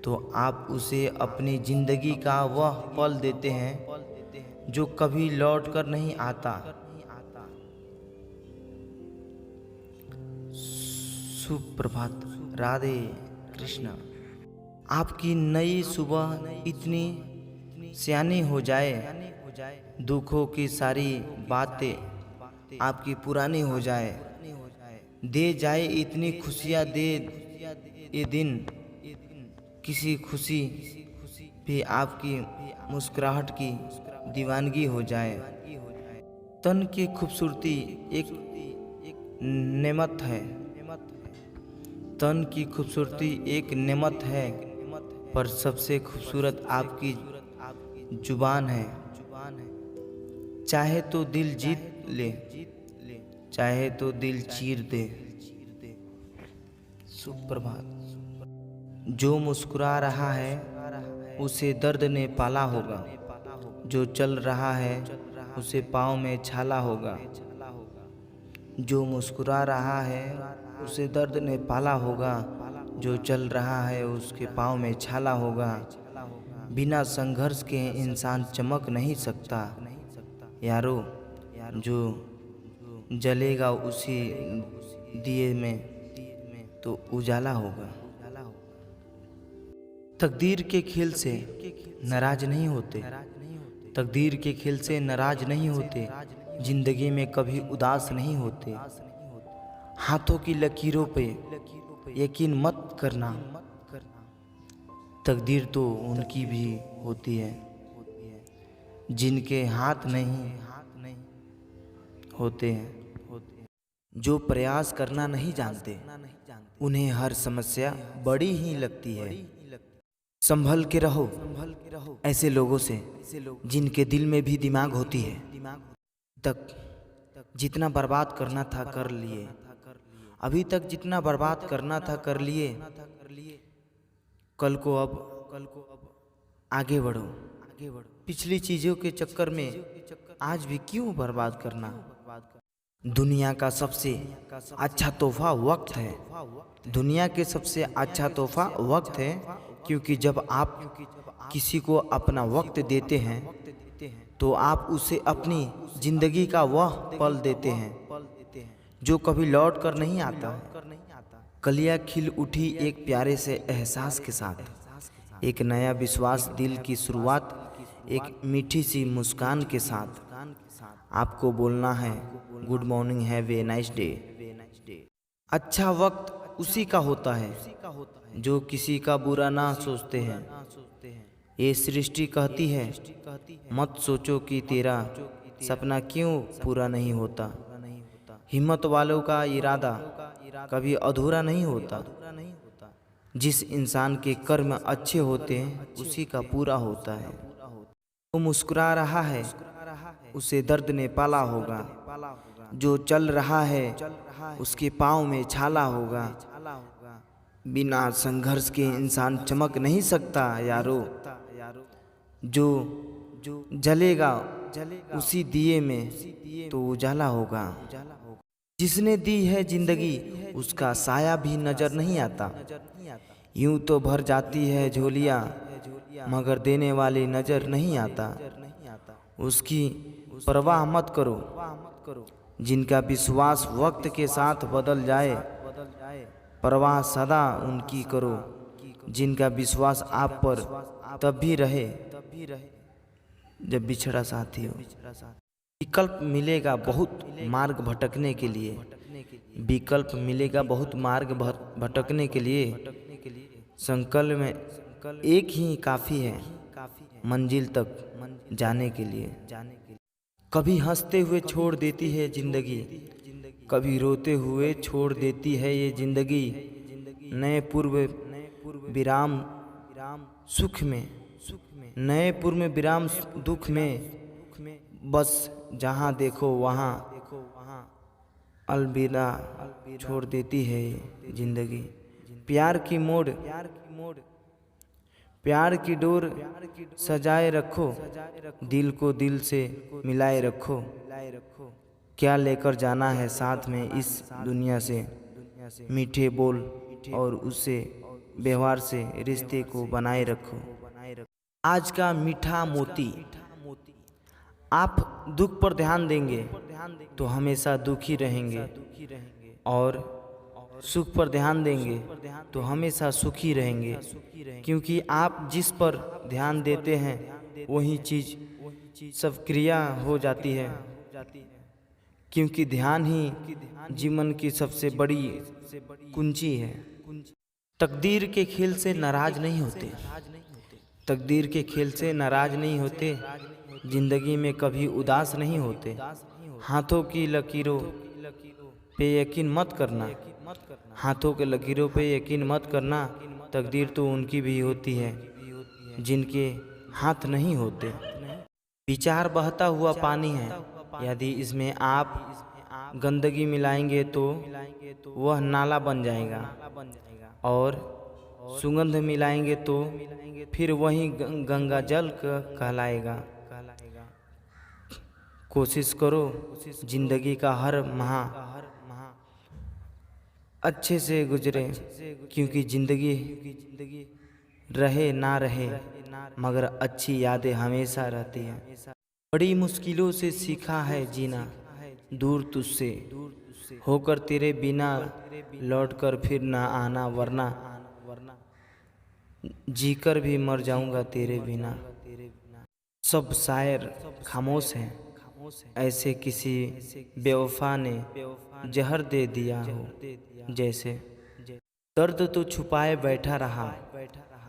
तो आप उसे अपनी ज़िंदगी का वह पल देते हैं जो कभी लौट कर नहीं आता। सुप्रभात, राधे कृष्णा। आपकी नई सुबह इतनी सियानी हो जाए, दुखों की सारी बातें आपकी पुरानी हो जाए। दे जाए इतनी खुशियाँ, दे ये दिन किसी खुशी भी आपकी मुस्कुराहट की दीवानगी हो जाए। तन की खूबसूरती एक नेमत है, तन की खूबसूरती एक नेमत है, पर सबसे खूबसूरत आपकी जुबान है। चाहे तो दिल जीत ले, चाहे तो दिल चीर दे। सुप्रभात। जो मुस्कुरा रहा है उसे दर्द ने पाला होगा, जो चल रहा है उसे पाँव में छाला होगा। जो मुस्कुरा रहा है उसे दर्द ने पाला होगा, जो चल रहा है उसके पाँव में छाला होगा। बिना संघर्ष के इंसान चमक नहीं सकता यारो, जो जलेगा उसी दिए में तो उजाला होगा। तकदीर के खेल से नाराज नहीं होते, तकदीर के खेल से नाराज नहीं होते। जिंदगी में कभी उदास नहीं होते। हाथों की लकीरों पे यकीन मत करना, तकदीर तो उनकी भी होती है। जिनके हाथ नहीं होते हैं, जो प्रयास करना नहीं जानते, उन्हें हर समस्या बड़ी ही लगती है। संभल के रहो ऐसे लोगों से जिनके दिल में भी दिमाग होती है। तक जितना बर्बाद करना था कर लिए, अभी तक जितना बर्बाद करना था कर लिए, कल को अब आगे बढ़ो। पिछली चीजों के चक्कर में आज भी क्यों बर्बाद करना। दुनिया का सबसे अच्छा तोहफा वक्त है। दुनिया के सबसे अच्छा तोहफा वक्त है, क्योंकि जब आप किसी को अपना वक्त देते हैं तो आप उसे अपनी जिंदगी का वह पल देते हैं जो कभी लौट कर नहीं आता है। कलियां खिल उठी एक प्यारे से एहसास के साथ, एक नया विश्वास, दिल की शुरुआत, एक मीठी सी मुस्कान के साथ। आपको बोलना है good morning, have a nice day. अच्छा वक्त उसी का होता है जो किसी का बुरा ना सोचते हैं। ये सृष्टि कहती है मत सोचो कि तेरा सपना क्यों पूरा नहीं होता। हिम्मत वालों का इरादा कभी अधूरा नहीं होता। जिस इंसान के कर्म अच्छे होते हैं उसी का पूरा होता है। वो मुस्कुरा रहा है उसे दर्द ने पाला होगा। जो चल रहा है उसके पाँव में छाला होगा। बिना संघर्ष के इंसान चमक नहीं सकता यारो। जो जलेगा उसी दिए में तो उजाला होगा। जिसने दी है जिंदगी उसका साया भी नजर नहीं आता। यूं तो भर जाती है झोलियाँ मगर देने वाली नजर नहीं आता। उसकी परवाह मत करो जिनका विश्वास वक्त के साथ बदल जाए। परवाह सदा उनकी करो जिनका विश्वास आप पर तब भी रहे जब बिछड़ा साथी हो। विकल्प मिलेगा बहुत मार्ग भटकने के लिए। विकल्प मिलेगा बहुत मार्ग भटकने के लिए। संकल्प में एक ही काफी है मंजिल तक जाने के लिए। कभी हंसते हुए छोड़ देती है जिंदगी, कभी रोते हुए छोड़ देती है ये जिंदगी। नए पूर्व विराम सुख में, नए पूर्व विराम दुख में, बस जहाँ देखो वहाँ अलविदा छोड़ देती है ये जिंदगी। प्यार की मोड़, प्यार की डोर सजाए रखो, दिल को दिल से मिलाए रखो। क्या लेकर जाना है साथ में इस दुनिया से। मीठे बोल और उससे व्यवहार से रिश्ते को बनाए रखो। आज का मीठा मोती, आप दुख पर ध्यान देंगे तो हमेशा दुखी रहेंगे, और सुख पर ध्यान देंगे तो हमेशा सुखी रहेंगे। क्योंकि आप जिस पर ध्यान देते हैं वही चीज सब क्रिया हो जाती है। क्योंकि ध्यान ही जीवन की सबसे बड़ी कुंजी है। तकदीर के खेल से नाराज नहीं होते, तकदीर के खेल से नाराज नहीं होते। जिंदगी में कभी उदास नहीं होते। हाथों की लकीरों पे यकीन मत करना, हाथों के लकीरों पे यकीन मत करना। तकदीर तो उनकी भी होती है जिनके हाथ नहीं होते। विचार बहता हुआ पानी है, यदि इसमें आप गंदगी मिलाएंगे तो वह नाला बन जाएगा, और सुगंध मिलाएंगे तो फिर वही गंगा जल कहलाएगा। कोशिश करो जिंदगी का हर माह अच्छे से गुजरे, क्योंकि जिंदगी रहे ना रहे मगर अच्छी यादें हमेशा रहती हैं। बड़ी मुश्किलों से सीखा है जीना, दूर तुझसे होकर तेरे बिना लौटकर फिर ना आना, वरना जीकर भी मर जाऊंगा तेरे बिना। सब शायर खामोश हैं, ऐसे किसी बेवफा ने जहर दे दिया हो जैसे। दर्द तो छुपाए बैठा रहा,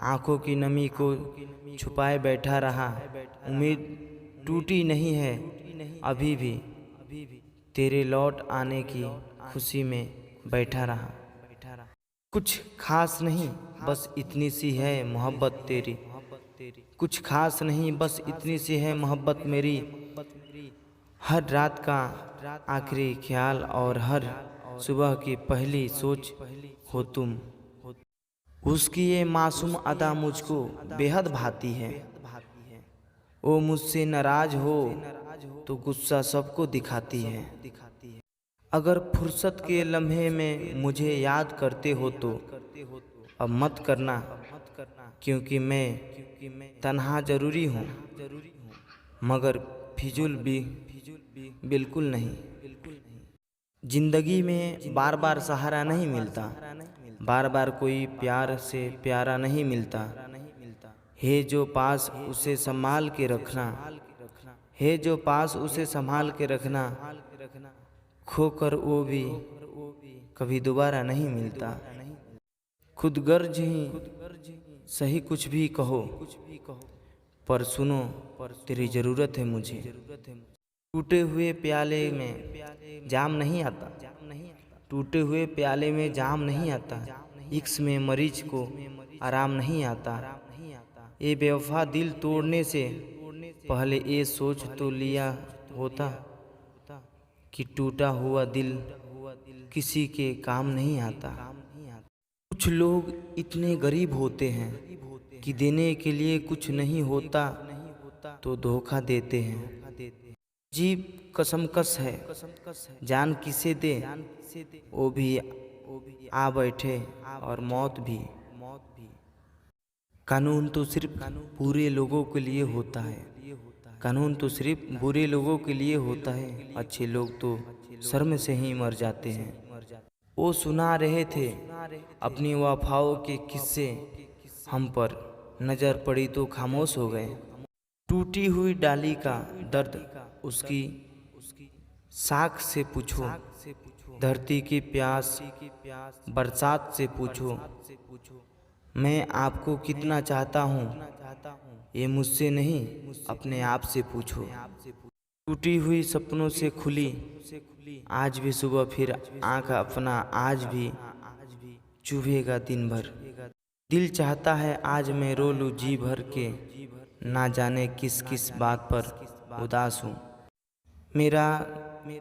आंखों की नमी को छुपाए बैठा रहा। टूटी नहीं है अभी भी, तेरे लौट आने की खुशी में बैठा रहा। कुछ खास नहीं बस इतनी सी है मोहब्बत तेरी, कुछ खास नहीं बस इतनी सी है मोहब्बत मेरी। हर रात का आखिरी ख्याल और हर सुबह की पहली सोच हो तुम। उसकी ये मासूम अदा मुझको बेहद भाती है। वो मुझसे नाराज हो तो गुस्सा सबको दिखाती है। अगर फुर्सत के लम्हे में मुझे याद करते हो तो अब मत करना, क्योंकि मैं तन्हा जरूरी हूँ मगर फिजूल भी बिल्कुल नहीं। जिंदगी में बार बार सहारा नहीं मिलता, बार बार कोई प्यार से प्यारा नहीं मिलता। है जो पास उसे संभाल के रखना, है जो पास उसे संभाल के रखना। खोकर वो भी कभी दोबारा नहीं मिलता। खुदगर्ज ही सही कुछ भी कहो, पर सुनो तेरी जरूरत है मुझे। टूटे हुए प्याले में जाम नहीं आता, टूटे हुए प्याले में जाम नहीं आता। इश्क में मरीज को आराम नहीं आता। ये बेवफा दिल तोड़ने से पहले ये सोच तो लिया होता कि टूटा हुआ दिल किसी के काम नहीं आता। कुछ लोग इतने गरीब होते हैं कि देने के लिए कुछ नहीं होता तो धोखा देते हैं। जीव कसमकस है, जान किसे दे वो भी आ बैठे और मौत भी। कानून तो सिर्फ बुरे लोगों के लिए होता है, कानून तो सिर्फ बुरे लोगों के लिए होता है। अच्छे लोग तो शर्म से ही मर जाते हैं। वो सुना रहे थे अपनी वफाओं के किस्से, हम पर नजर पड़ी तो खामोश हो गए। टूटी हुई डाली का दर्द उसकी साख से पूछो, धरती की प्यास बरसात से पूछो। मैं आपको कितना चाहता हूँ ये मुझसे नहीं अपने आप से पूछो। टूटी हुई सपनों से खुली आज भी सुबह फिर आँख अपना आज भी चुभेगा दिन भर। दिल चाहता है आज मैं रो लूँ जी भर के, ना जाने किस किस बात पर उदास हूँ। मेरा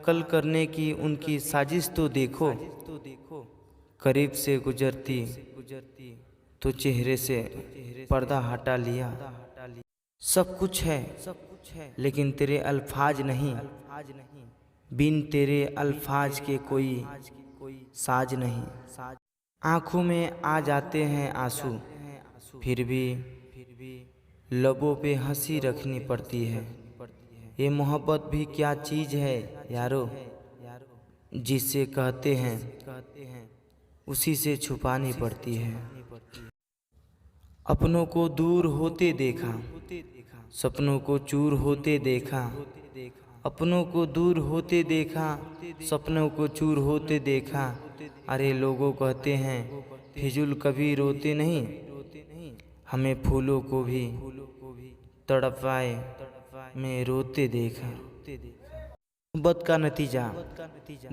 कल करने की उनकी साजिश तो देखो, करीब से गुजरती तो चेहरे से पर्दा हटा लिया। सब कुछ है लेकिन तेरे अल्फाज नहीं, बिन तेरे अल्फाज के कोई साज नहीं। आँखों में आ जाते हैं आंसू फिर भी लबों पे हंसी रखनी पड़ती है। ये मोहब्बत भी क्या चीज़ है यारो, जिसे कहते हैं उसी से छुपानी पड़ती है। अपनों को दूर होते देखा, सपनों को चूर होते देखा। अपनों को दूर होते देखा, सपनों को चूर होते देखा। अरे लोगों कहते हैं फिजूल कभी रोते नहीं, हमें फूलों को भी तड़पाए में रोते देखा। मोहब्बत का नतीजा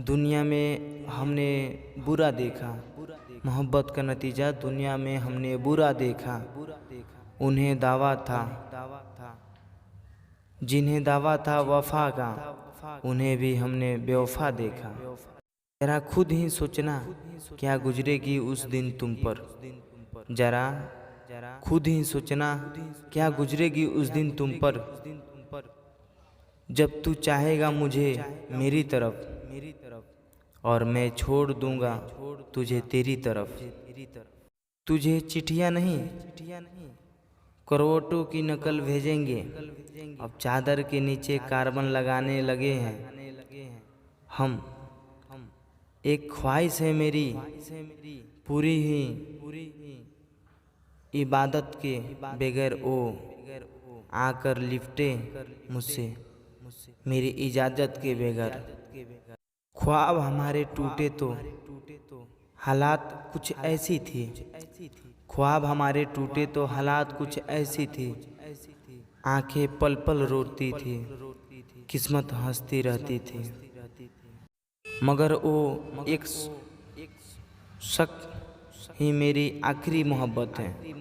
दुनिया में हमने बुरा देखा, मोहब्बत का नतीजा दुनिया में हमने बुरा देखा। उन्हें दावा था जिन्हें दावा था वफा का, उन्हें भी हमने बेवफा देखा। जरा खुद ही सोचना क्या गुजरेगी उस दिन तुम पर, जरा खुद ही सोचना क्या गुजरेगी उस दिन तुम पर। जब तू चाहेगा मुझे मेरी तरफ और मैं छोड़ दूंगा तुझे तेरी तरफ। तुझे चिट्ठियाँ नहीं करवटों की नकल भेजेंगे, अब चादर के नीचे कार्बन लगाने लगे हैं हम। एक ख्वाहिश है मेरी पूरी ही इबादत के बगैर ओ आकर लिपटे मुझसे मेरी इजाज़त के बगैर। ख्वाब हमारे टूटे तो हालात कुछ ऐसी थी, ख्वाब हमारे टूटे तो हालात कुछ ऐसी थी। आंखें पल पल रोती थी, किस्मत हंसती रहती थी, मगर वो एक शख्स ही मेरी आखिरी मोहब्बत है।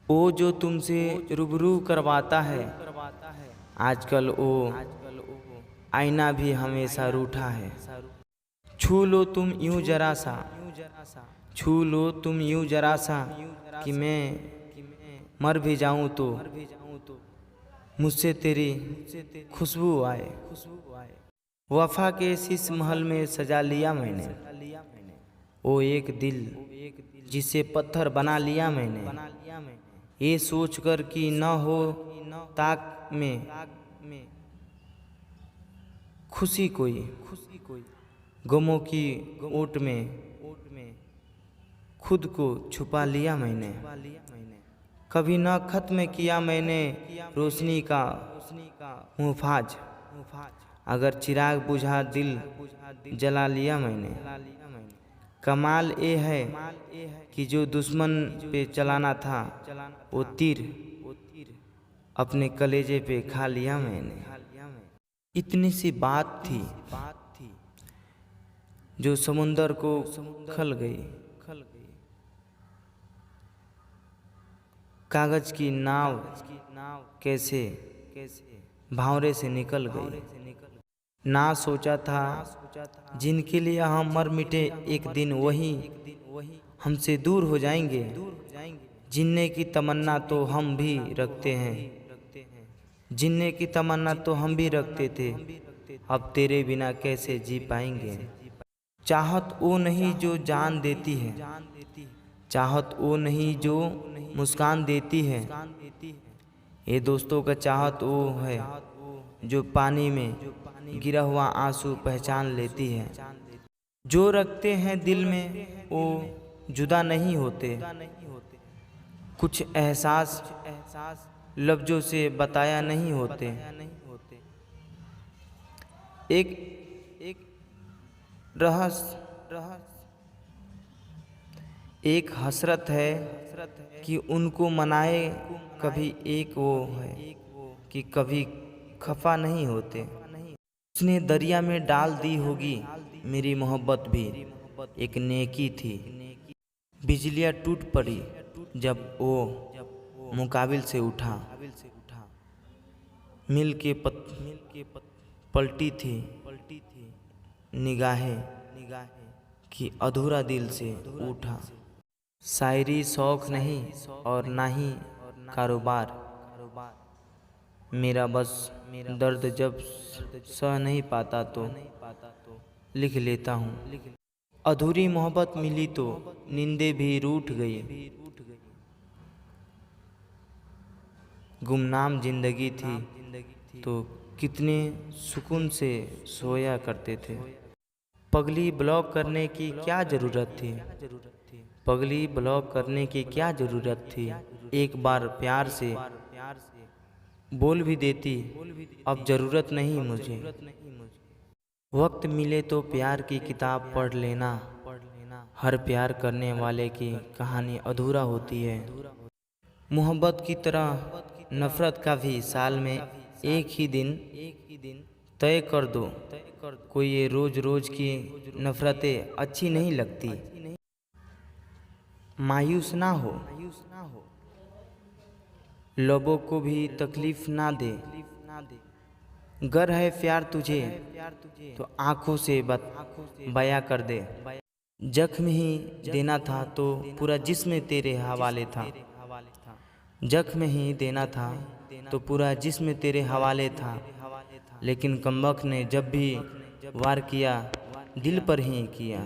वो जो तुमसे रूबरू करवाता है, आजकल वो आईना भी हमेशा रूठा है। छू लो तुम यूं जरा सा, छू लो तुम यूं जरा सा, कि मैं मर भी जाऊं तो मुझसे तेरी खुशबू आए। वफा के शीश महल में सजा लिया मैंने, वो एक दिल जिसे पत्थर बना लिया मैंने, ये सोचकर कि न हो ताक में खुशी कोई, गमों की ओट में खुद को छुपा लिया मैंने। कभी न खत्म किया मैंने रोशनी का मुफाज, अगर चिराग बुझा दिल जला लिया मैंने। कमाल ये है कि जो दुश्मन पे चलाना था, वो तीर अपने कलेजे पे खा लिया मैंने। इतनी सी बात थी जो समुंदर को खल गई, कागज की नाव कैसे भावरे से निकल गई। ना सोचा था जिनके लिए हम मर मिटे एक दिन, वही हमसे दूर हो जाएंगे। जीने की तमन्ना तो हम भी रखते हैं, जीने की तमन्ना तो हम भी रखते थे, अब तेरे बिना कैसे जी पाएंगे। चाहत वो नहीं जो जान देती है, चाहत वो नहीं जो मुस्कान देती है। ये दोस्तों का चाहत वो है जो पानी में गिरा हुआ आंसू पहचान लेती है। जो रखते हैं दिल में वो जुदा नहीं होते, कुछ एहसास लफ्जों से बताया नहीं होते। एक एक हसरत है कि उनको मनाए कभी, एक वो है कि कभी खफा नहीं होते। उसने दरिया में डाल दी होगी मेरी मोहब्बत भी, एक नेकी थी। बिजलियाँ टूट पड़ी जब वो मुकाबिल से उठा, मिल के पलटी थी निगाहें कि अधूरा दिल से उठा। शायरी शौक नहीं और ना ही कारोबार, मेरा बस दर्द जब सह नहीं पाता तो लिख लेता हूँ। अधूरी मोहब्बत मिली तो नींदें भी रूठ गई, गुमनाम जिंदगी थी तो कितने सुकून से सोया करते थे। पगली ब्लॉक करने की क्या ज़रूरत थी, पगली ब्लॉक करने की क्या ज़रूरत थी। एक बार प्यार से बोल भी देती, अब ज़रूरत नहीं मुझे। वक्त मिले तो प्यार की किताब पढ़ लेना, हर प्यार करने वाले की कहानी अधूरा होती है। मोहब्बत की तरह नफ़रत का भी साल में एक ही दिन तय कर दो। कोई ये रोज रोज की नफ़रतें अच्छी नहीं लगती। मायूस ना हो, लोगों को भी तकलीफ ना दे। गर है प्यार तुझे तो आंखों से बयां कर दे। जख्म ही देना था तो पूरा जिस्म तेरे हवाले था, जख्म ही देना था तो पूरा जिस्म तेरे हवाले था। लेकिन कमबख्त ने जब भी वार किया दिल पर ही किया।